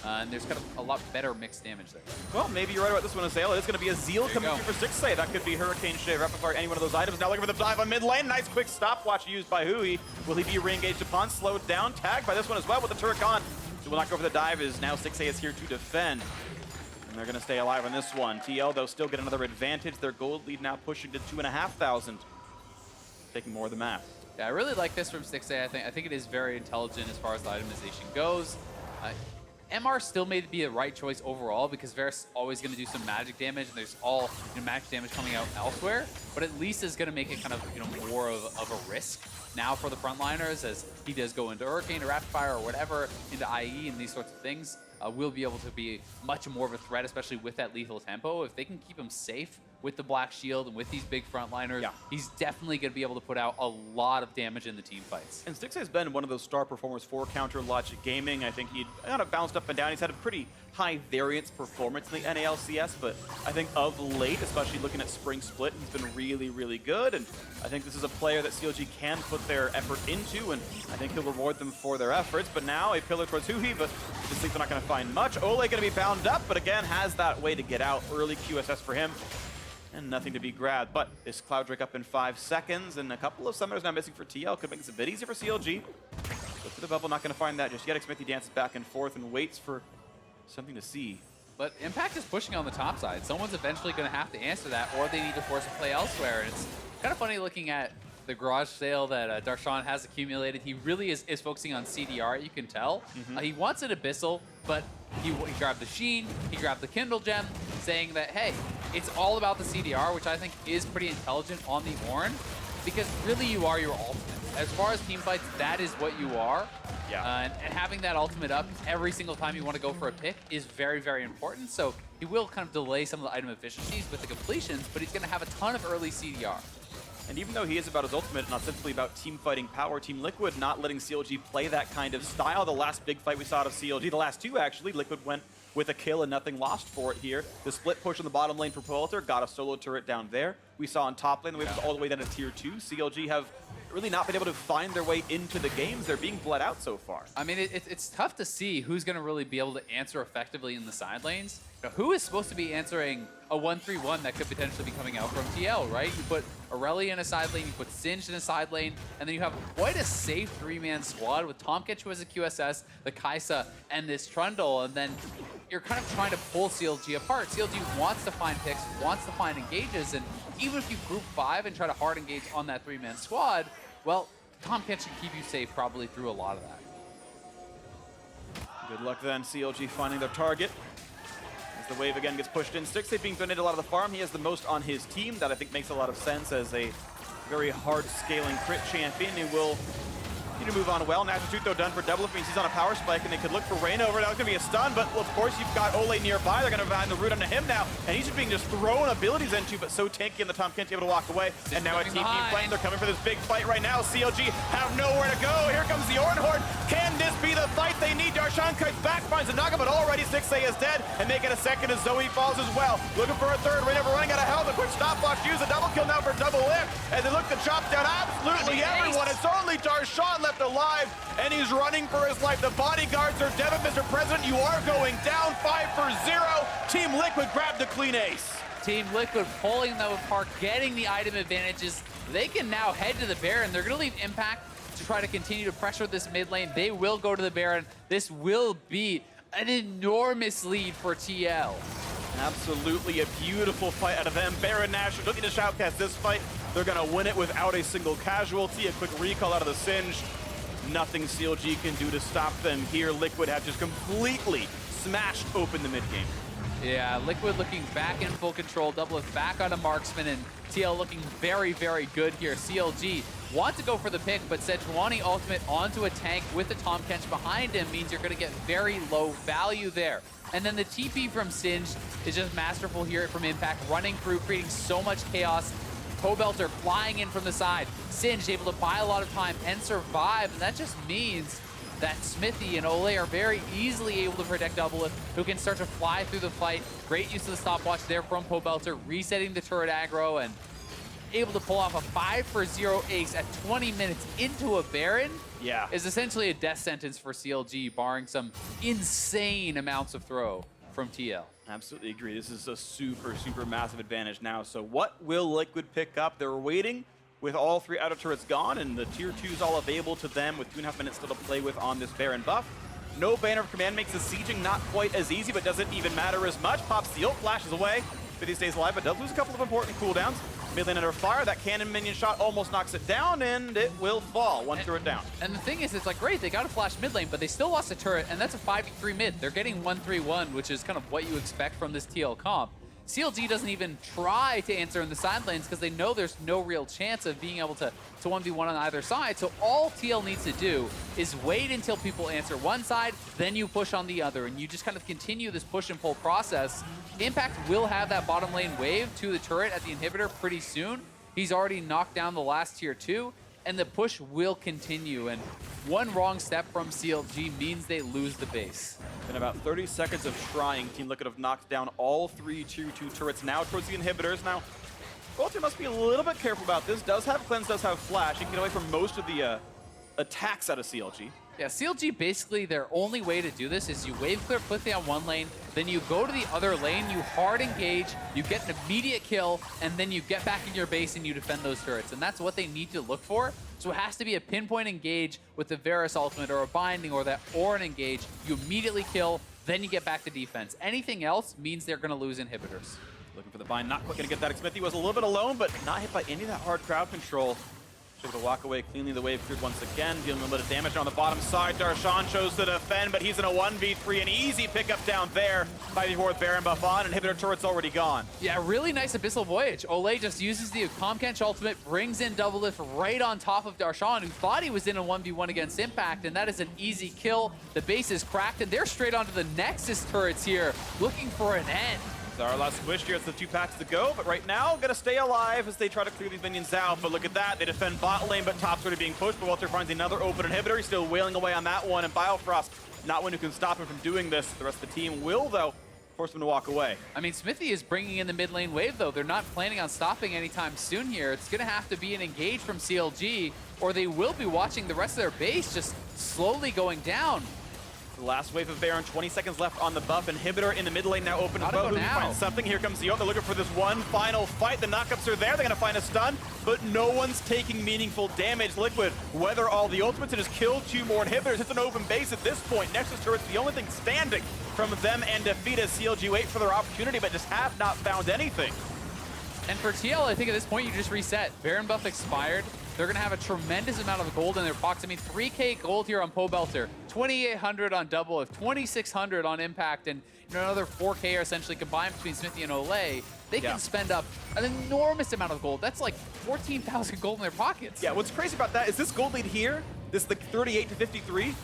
and there's kind of a lot better mixed damage there. Well, maybe you're right about this one, Azale. It's going to be a Zeal coming through for Stixxay. That could be Hurricane Shave, Rapid Fire, any one of those items. Now looking for the dive on mid lane. Nice quick stopwatch used by huhi. Will he be re-engaged upon? Slowed down. Tagged by this one as well with the turret gone. So will not go for the dive, as now Stixxay is here to defend. And they're going to stay alive on this one. TL, though, still get another advantage. Their gold lead now pushing to 2,500. Taking more of the map. Yeah, I really like this from Stixxay. I think it is very intelligent as far as the itemization goes. MR still may be the right choice overall because Varus always going to do some magic damage, and there's all magic damage coming out elsewhere. But at least is going to make it kind of more of a risk now for the frontliners, as he does go into Hurricane or Rapid Fire or whatever, into IE and these sorts of things. Will be able to be much more of a threat, especially with that lethal tempo. If they can keep him safe with the Black Shield and with these big frontliners, he's definitely going to be able to put out a lot of damage in the team fights. And Stixxay has been one of those star performers for Counter Logic Gaming. I think he kind of bounced up and down. He's had a pretty high variance performance in the NALCS, but I think of late, especially looking at Spring Split, he's been really, really good. And I think this is a player that CLG can put their effort into, and I think he'll reward them for their efforts. But now a pillar towards huhi, but just think they're not going to find much. Olleh going to be bound up, but again, has that way to get out. Early QSS for him, and nothing to be grabbed. But this Cloud Drake up in 5 seconds, and a couple of summoners now missing for TL. Could make this a bit easier for CLG. But for the bubble, not going to find that just yet. Xmithie dances back and forth and waits for something to see. But Impact is pushing on the top side. Someone's eventually going to have to answer that, or they need to force a play elsewhere. And it's kind of funny looking at the garage sale that Darshan has accumulated. He really is focusing on CDR, you can tell. He wants an Abyssal, but he grabbed the Sheen, he grabbed the Kindle Gem, saying that, hey, it's all about the CDR, which I think is pretty intelligent on the Ornn, because really you are your ultimate. As far as team fights, that is what you are. And having that ultimate up every single time you want to go for a pick is very, very important. So he will kind of delay some of the item efficiencies with the completions, but he's going to have a ton of early CDR. And even though he is about his ultimate, not simply about team fighting power, Team Liquid not letting CLG play that kind of style. The last big fight we saw out of CLG, the last 2 actually, Liquid went with a kill and nothing lost for it here. The split push on the bottom lane for Pobelter, got a solo turret down there. We saw on top lane, the wave was all the way down to tier 2. CLG have really not been able to find their way into the games. They're being bled out so far. I mean, it's tough to see who's going to really be able to answer effectively in the side lanes. Now, who is supposed to be answering a 1-3-1 that could potentially be coming out from TL, right? You put Irelia in a side lane, you put Singed in a side lane, and then you have quite a safe 3-man squad with Tahm Kench as a QSS, the Kai'Sa, and this Trundle, and then you're kind of trying to pull CLG apart. CLG wants to find picks, wants to find engages, and even if you group 5 and try to hard engage on that 3-man squad, well, Tahm Kench can keep you safe probably through a lot of that. Good luck then, CLG finding their target. As the wave again gets pushed in, Stixxay being donated a lot of the farm. He has the most on his team. That I think makes a lot of sense as a very hard scaling crit champion who will need to move on well. Natural Tooth though done for Doublelift means he's on a power spike, and they could look for Reignover. That was going to be a stun, but well, of course you've got Olleh nearby. They're going to bind the root onto him now, and he's just being thrown abilities into, but so tanky, and the Tahm Kench able to walk away. And now a team fight. They're coming for this big fight right now. CLG have nowhere to go. Here comes the Ornn Horde. Can this be the fight they need? Darshan kites back, finds a Naga, but already Stixxay is dead, and they get a second as Zoe falls as well. Looking for a third. Reignover running out of health. A quick stopwatch. Use a double kill now for Doublelift, and they look to chop down absolutely everyone. It's only Darshan left alive, and he's running for his life. The bodyguards are dead, Mr. President. You are going down 5-0. Team Liquid grabbed the clean ace. Team Liquid pulling them apart, getting the item advantages. They can now head to the Baron. They're going to leave Impact to try to continue to pressure this mid lane. They will go to the Baron. This will be an enormous lead for TL. Absolutely a beautiful fight out of them. Baron Nash looking to shoutcast this fight. They're going to win it without a single casualty. A quick recall out of the Singed. nothing CLG can do to stop them here. Liquid have just completely smashed open the mid game. Yeah, Liquid looking back in full control, Doublelift back on a marksman, and TL looking very, very good here. CLG want to go for the pick, but Sejuani ultimate onto a tank with the Tahm Kench behind him means you're going to get very low value there. And then the TP from Singed is just masterful here from Impact, running through, creating so much chaos. Pobelter flying in from the side. Singed able to buy a lot of time and survive, and that just means that Xmithie and Olleh are very easily able to protect Doublelift, who can start to fly through the fight. Great use of the stopwatch there from Pobelter, resetting the turret aggro and able to pull off a 5-for-0 ace at 20 minutes into a Baron. Yeah. Is essentially a death sentence for CLG, barring some insane amounts of throw from TL. Absolutely agree. This is a super, super massive advantage now. So what will Liquid pick up? They're waiting with all 3 outer turrets gone and the tier 2s all available to them with 2.5 minutes still to play with on this Baron buff. No Banner of Command makes the sieging not quite as easy, but doesn't even matter as much. Pops the ult, flashes away. 50 stays alive, but does lose a couple of important cooldowns. Mid lane under fire, that cannon minion shot almost knocks it down, and it will fall. One turret down. And the thing is, it's like, great, they got a flash mid lane, but they still lost a turret, and that's a 5v3 mid. They're getting 1-3-1, which is kind of what you expect from this TL comp. CLG doesn't even try to answer in the side lanes because they know there's no real chance of being able to 1v1 on either side. So all TL needs to do is wait until people answer one side, then you push on the other, and you just kind of continue this push and pull process. Impact will have that bottom lane wave to the turret at the inhibitor pretty soon. He's already knocked down the last tier 2, and the push will continue. And one wrong step from CLG means they lose the base. In about 30 seconds of trying, Team Liquid have knocked down all 3 tier 2 turrets now towards the inhibitors. Now, Pobelter must be a little bit careful about this. Does have cleanse, does have flash. He can get away from most of the attacks out of CLG. Yeah, CLG basically their only way to do this is you wave clear Xmithie on one lane, then you go to the other lane, you hard engage, you get an immediate kill, and then you get back in your base and you defend those turrets. And that's what they need to look for. So it has to be a pinpoint engage with the Varus ultimate or a binding or that Ornn engage. You immediately kill, then you get back to defense. Anything else means they're going to lose inhibitors. Looking for the bind, not quite going to get that. Xmithie was a little bit alone, but not hit by any of that hard crowd control. Able to walk away cleanly. The wave cleared once again, dealing a little bit of damage on the bottom side. Darshan chose to defend, but he's in a 1v3. An easy pickup down there. 5v4 with Baron buff on. Inhibitor turret's already gone. Yeah, really nice Abyssal Voyage. Olleh just uses the Tahm Kench ultimate, brings in Doublelift right on top of Darshan, who thought he was in a 1v1 against Impact, and that is an easy kill. The base is cracked, and they're straight onto the Nexus turrets here, looking for an end. Our last squish here, it's the 2 packs to go, but right now, gonna stay alive as they try to clear these minions out. But look at that, they defend bot lane, but top's already being pushed. But Walter finds another open inhibitor. He's still wailing away on that one, and Biofrost, not one who can stop him from doing this. The rest of the team will, though, force him to walk away. I mean, Xmithie is bringing in the mid lane wave, though. They're not planning on stopping anytime soon here. It's gonna have to be an engage from CLG, or they will be watching the rest of their base just slowly going down. The last wave of Baron, 20 seconds left on the buff. Inhibitor in the mid lane now open as well. Huhi finds something. Here comes the ult. They're looking for this one final fight. The knockups are there. They're going to find a stun, but no one's taking meaningful damage. Liquid, weather all the ultimates and has killed 2 more inhibitors. It's an open base at this point. Nexus turret's the only thing standing from them and defeat as CLG wait for their opportunity, but just have not found anything. And for TL, I think at this point you just reset. Baron buff expired. They're going to have a tremendous amount of gold in their pockets. I mean, 3K gold here on Pobelter, 2,800 on Doublelift, 2,600 on Impact, and another 4K are essentially combined between Xmithie and Olleh. They can spend up an enormous amount of gold. That's like 14,000 gold in their pockets. Yeah, what's crazy about that is this gold lead here, this like 38 to 53.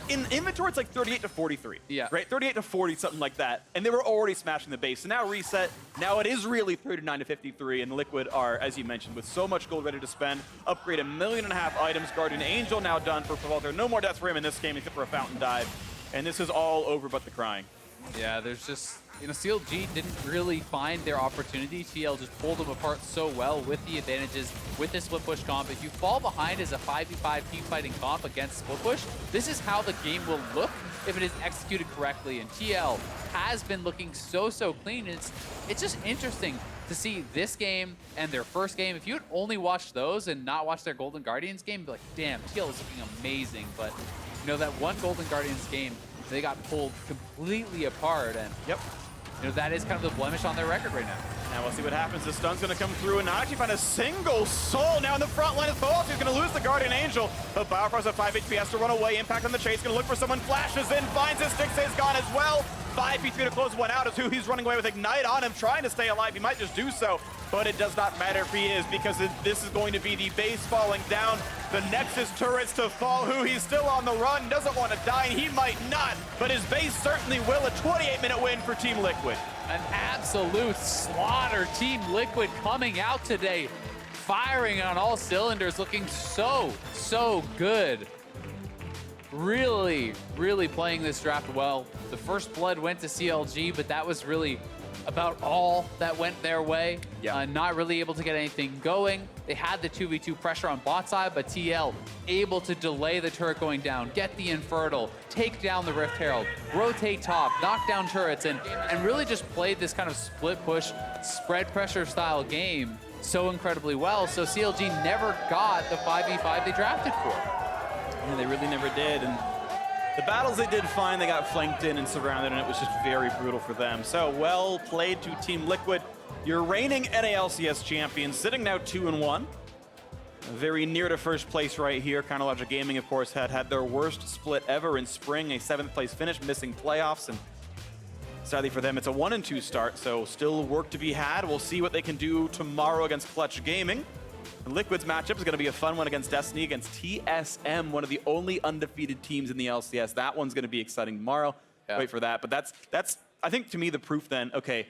In inventory, it's like 38 to 43. Yeah. Right? 38 to 40, something like that. And they were already smashing the base. So now reset. Now it is really 39 to 53. And Liquid are, as you mentioned, with so much gold ready to spend, upgrade 1.5 million items. Guardian Angel now done for Pobelter. No more deaths for him in this game except for a fountain dive. And this is all over but the crying. Yeah, there's just, you know, CLG didn't really find their opportunity. TL just pulled them apart so well with the advantages with this split push comp. If you fall behind as a 5v5 team fighting comp against split push, this is how the game will look if it is executed correctly. And TL has been looking so clean. It's just interesting to see this game and their first game. If you had only watched those and not watched their Golden Guardians game, you'd be like, damn, TL is looking amazing. But you know, that one Golden Guardians game, they got pulled completely apart, and you know, that is kind of the blemish on their record right now. Now we'll see what happens. The stun's going to come through and not actually find a single soul. Now in the front line is Pobelter. He's going to lose the Guardian Angel. But Biofrost at 5 HP has to run away. Impact on the chase. Going to look for someone. Flashes in. Finds his Stixxay's gone as well. 5 HP to close one out as huhi's running away with Ignite on him, trying to stay alive. He might just do so, but it does not matter if he is, because this is going to be the base falling down. The Nexus turrets to fall. Huhi's still on the run. Doesn't want to die, and he might not, but his base certainly will. A 28-minute win for Team Liquid. An absolute slaughter. Team Liquid coming out today, firing on all cylinders, looking so good. Really playing this draft well. The first blood went to CLG, but that was really about all that went their way. Yeah. Not really able to get anything going. They had the 2v2 pressure on bot side, but TL able to delay the turret going down, get the Infernal, take down the Rift Herald, rotate top, knock down turrets, and really just played this kind of split push, spread pressure style game so incredibly well. So CLG never got the 5v5 they drafted for. Yeah, they really never did. And the battles they did find, they got flanked in and surrounded, and it was just very brutal for them. So well played to Team Liquid. Your reigning NALCS champions, sitting now 2-1. Very near to first place right here. Logic Gaming, of course, had their worst split ever in spring, a 7th place finish, missing playoffs, and sadly for them, it's a 1-2 start, so still work to be had. We'll see what they can do tomorrow against Clutch Gaming. And Liquid's matchup is going to be a fun one against Destiny, against TSM, one of the only undefeated teams in the LCS. That one's going to be exciting tomorrow. Yeah. Wait for that. But that's I think, to me, the proof then, okay,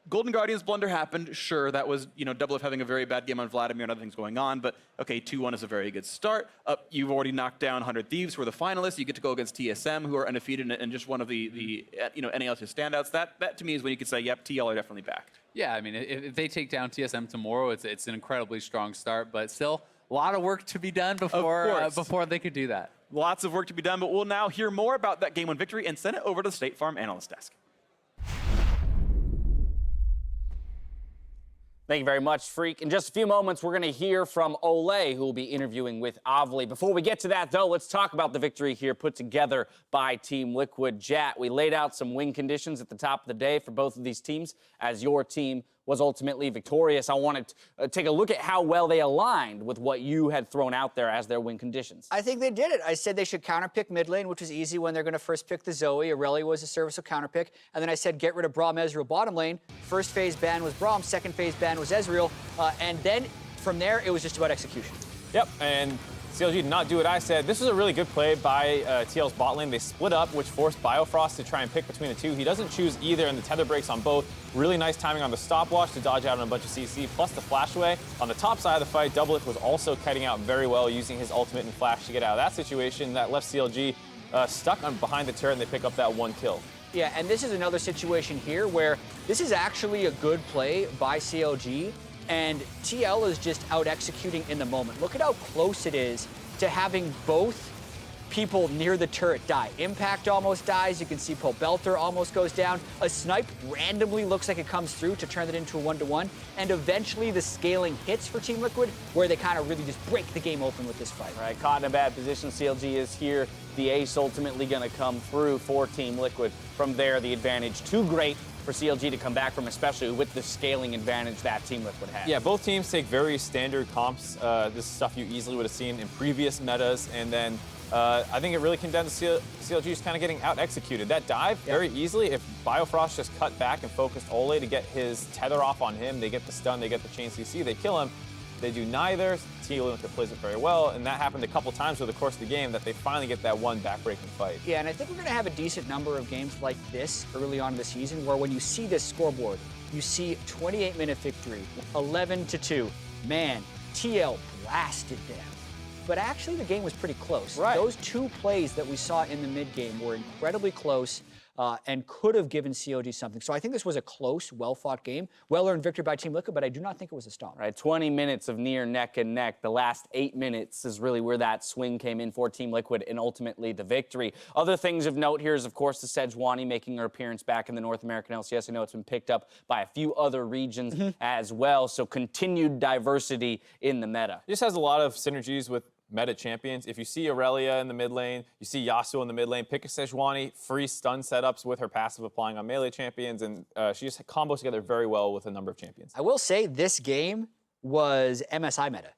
Golden Guardians blunder happened. Sure, that was, Doublelift having a very bad game on Vladimir and other things going on. But, okay, 2-1 is a very good start. You've already knocked down 100 Thieves, who are the finalists. You get to go against TSM, who are undefeated and just one of the NALCS standouts. That, to me, is when you could say, yep, TL are definitely back. Yeah, I mean, if they take down TSM tomorrow, it's an incredibly strong start. But still, a lot of work to be done before they could do that. Lots of work to be done, but we'll now hear more about that Game 1 victory and send it over to the State Farm analyst desk. Thank you very much, Freak. In just a few moments, we're going to hear from Olleh, who will be interviewing with Avli. Before we get to that, though, let's talk about the victory here put together by Team Liquid. Jat, we laid out some win conditions at the top of the day for both of these teams, as your team was ultimately victorious. I wanted to take a look at how well they aligned with what you had thrown out there as their win conditions. I think they did it. I said they should counterpick mid lane, which was easy when they're going to first pick the Zoe. Irelia was a serviceable counterpick. And then I said get rid of Braum, Ezreal bottom lane. First phase ban was Braum, second phase ban was Ezreal. And then from there, it was just about execution. Yep, and CLG did not do what I said. This was a really good play by TL's bot lane. They split up, which forced Biofrost to try and pick between the two. He doesn't choose either, and the tether breaks on both. Really nice timing on the stopwatch to dodge out on a bunch of CC, plus the flash away. On the top side of the fight, Doublelift was also kiting out very well, using his ultimate and flash to get out of that situation. That left CLG stuck behind the turret, and they pick up that one kill. Yeah, and this is another situation here where this is actually a good play by CLG, and TL is just out executing in the moment. Look at how close it is to having both people near the turret die. Impact almost dies. You can see Pobelter almost goes down. A snipe randomly looks like it comes through to turn it into a 1-to-1. And eventually the scaling hits for Team Liquid, where they kind of really just break the game open with this fight. Right, caught in a bad position. CLG is here. The ace ultimately going to come through for Team Liquid. From there, the advantage too great for CLG to come back from, especially with the scaling advantage that Team Liquid has. Yeah, both teams take very standard comps. This is stuff you easily would have seen in previous metas, and then I think it really came down to CLG just kind of getting out-executed. That dive, very easily, if Biofrost just cut back and focused Olleh to get his tether off on him, they get the stun, they get the chain CC, they kill him. They do neither. Team Liquid plays it very well, and that happened a couple times over the course of the game that they finally get that one back-breaking fight. Yeah, and I think we're going to have a decent number of games like this early on in the season, where when you see this scoreboard, you see 28-minute victory, 11-2. Man, TL blasted them. But actually, the game was pretty close. Right. Those two plays that we saw in the mid-game were incredibly close and could have given CLG something. So I think this was a close, well-fought game. Well-earned victory by Team Liquid, but I do not think it was a stomp. Right, 20 minutes of near neck and neck. The last 8 minutes is really where that swing came in for Team Liquid and ultimately the victory. Other things of note here is, of course, the Sejuani making her appearance back in the North American LCS. I know it's been picked up by a few other regions as well, so continued diversity in the meta. It just has a lot of synergies with meta champions. If you see Irelia in the mid lane, you see Yasuo in the mid lane, pick a Sejuani, free stun setups with her passive applying on melee champions, and she just combos together very well with a number of champions. I will say this game was MSI meta.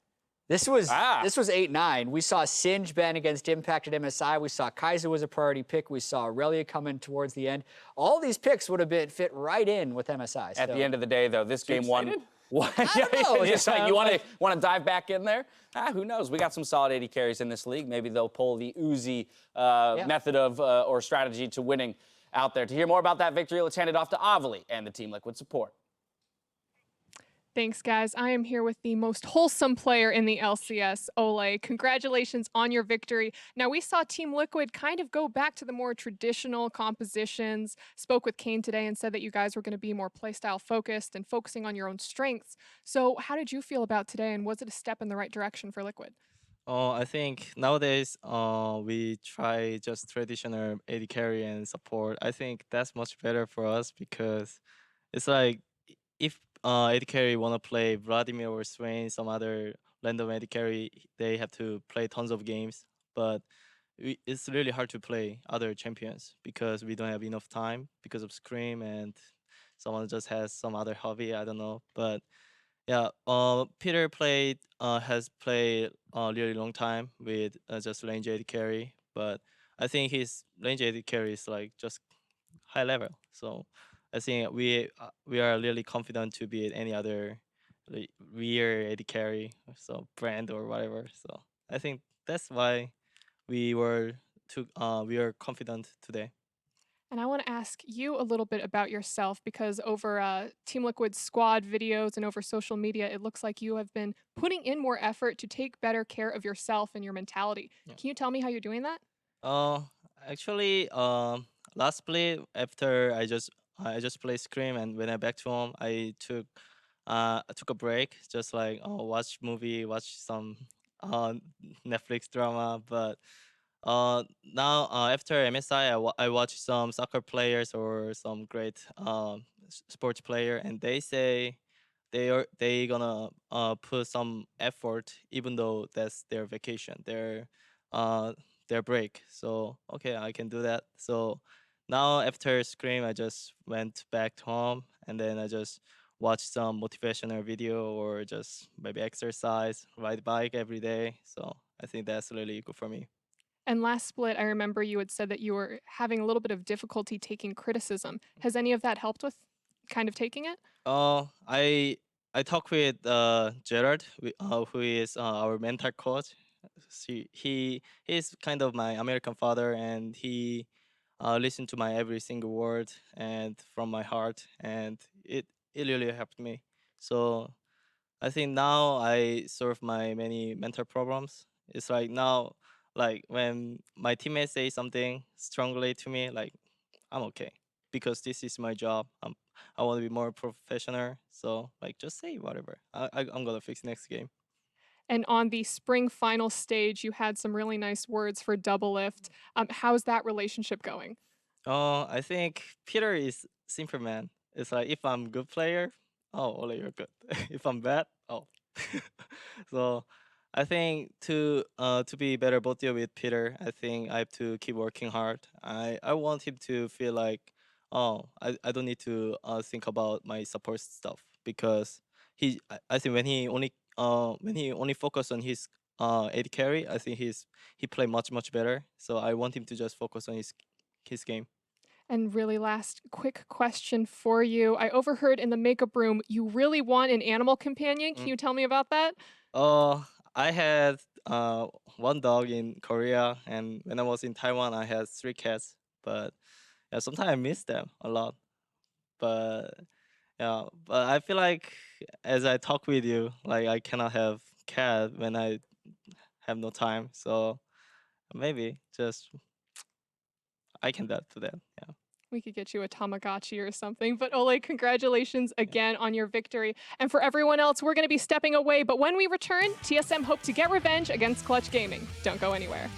This was 8-9. We saw Singe ban against Impact at MSI. We saw Kai'Sa was a priority pick. We saw Irelia coming towards the end. All these picks would have been fit right in with MSI. At the end of the day, though, this game won. I don't know. Just like, you want to dive back in there? Who knows? We got some solid AD carries in this league. Maybe they'll pull the Uzi method of or strategy to winning out there. To hear more about that victory, let's hand it off to Avali and the Team Liquid support. Thanks, guys. I am here with the most wholesome player in the LCS, Olleh. Congratulations on your victory. Now, we saw Team Liquid kind of go back to the more traditional compositions. Spoke with Kane today and said that you guys were going to be more playstyle focused and focusing on your own strengths. So how did you feel about today, and was it a step in the right direction for Liquid? I think nowadays we try just traditional AD carry and support. I think that's much better for us because it's like if AD carry want to play Vladimir or Swain, some other random AD carry, they have to play tons of games. But it's really hard to play other champions because we don't have enough time because of Scream and someone just has some other hobby, I don't know. But yeah, Peter has played a really long time with just range AD carry, but I think his range AD carry is like just high level. So I think we are really confident to beat any other weird AD carry, so brand or whatever. So I think that's why we were confident today. And I want to ask you a little bit about yourself, because over Team Liquid's squad videos and over social media, it looks like you have been putting in more effort to take better care of yourself and your mentality. Yeah. Can you tell me how you're doing that? Actually, last split after I just played Scream, and when I back to home, I took a break, just like watch movie, watch some Netflix drama. But now after MSI, I watch some soccer players or some great sports player, and they say they gonna put some effort, even though that's their vacation, their break. So okay, I can do that. So now after Scream, I just went back home, and then I just watched some motivational video or just maybe exercise, ride bike every day. So I think that's really good for me. And last split, I remember you had said that you were having a little bit of difficulty taking criticism. Has any of that helped with kind of taking it? I talked with Gerard, who is our mental coach. He's kind of my American father, and he listened to my every single word and from my heart, and it really helped me. So I think now I solve my many mental problems. It's like now, like when my teammates say something strongly to me, like I'm okay because this is my job. I want to be more professional. So like just say whatever. I'm gonna fix next game. And on the spring final stage, you had some really nice words for Doublelift. How's that relationship going? I think Peter is simple man. It's like if I'm good player, oh, Olleh, you're good. If I'm bad, oh. So I think to be better buddy with Peter, I think I have to keep working hard. I want him to feel like, oh, I don't need to think about my support stuff, because I think when he only focus on his AD carry, I think he play much better. So I want him to just focus on his game. And really last quick question for you. I overheard in the makeup room you really want an animal companion. Can you tell me about that? I had one dog in Korea, and when I was in Taiwan, I had 3 cats. But yeah, sometimes I miss them a lot. But yeah, but I feel like as I talk with you, like I cannot have cat when I have no time. So maybe just I can do that. Yeah. We could get you a Tamagotchi or something. But Olleh, congratulations again on your victory. And for everyone else, we're going to be stepping away. But when we return, TSM hope to get revenge against Clutch Gaming. Don't go anywhere.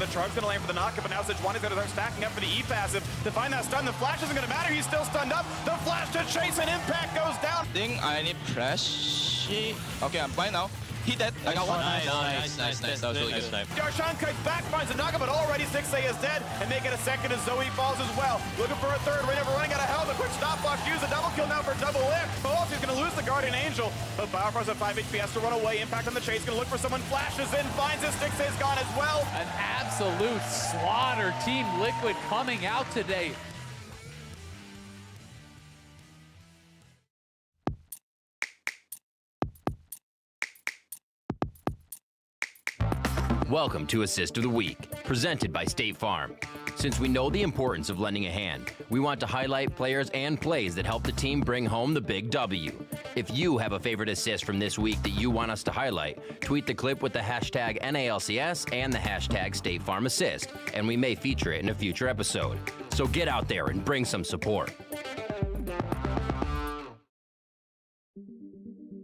The charge's gonna land for the knockup, but now Sejuani's gonna start stacking up for the E passive to find that stun. The flash isn't gonna matter, he's still stunned up. The flash to chase and impact goes down. I think I need flash. Okay, I'm fine now. He dead. I got one. Nice. That was really good. Darshan kites back, finds a knockup, but already Stixxay is dead, and they get a second as Zoe falls as well. Looking for a third, Reignover running out of health, a quick stopwatch, use a double kill now for Doublelift. Oh, he's gonna lose the Guardian Angel, but Biofrost at 5 HP has to run away. Impact on the chase, gonna look for someone, flashes in, finds it, Stixxay's gone as well. An absolute slaughter. Team Liquid coming out today. Welcome to Assist of the Week, presented by State Farm. Since we know the importance of lending a hand, we want to highlight players and plays that help the team bring home the big W. If you have a favorite assist from this week that you want us to highlight, tweet the clip with the hashtag NALCS and the hashtag State Farm Assist, and we may feature it in a future episode. So get out there and bring some support.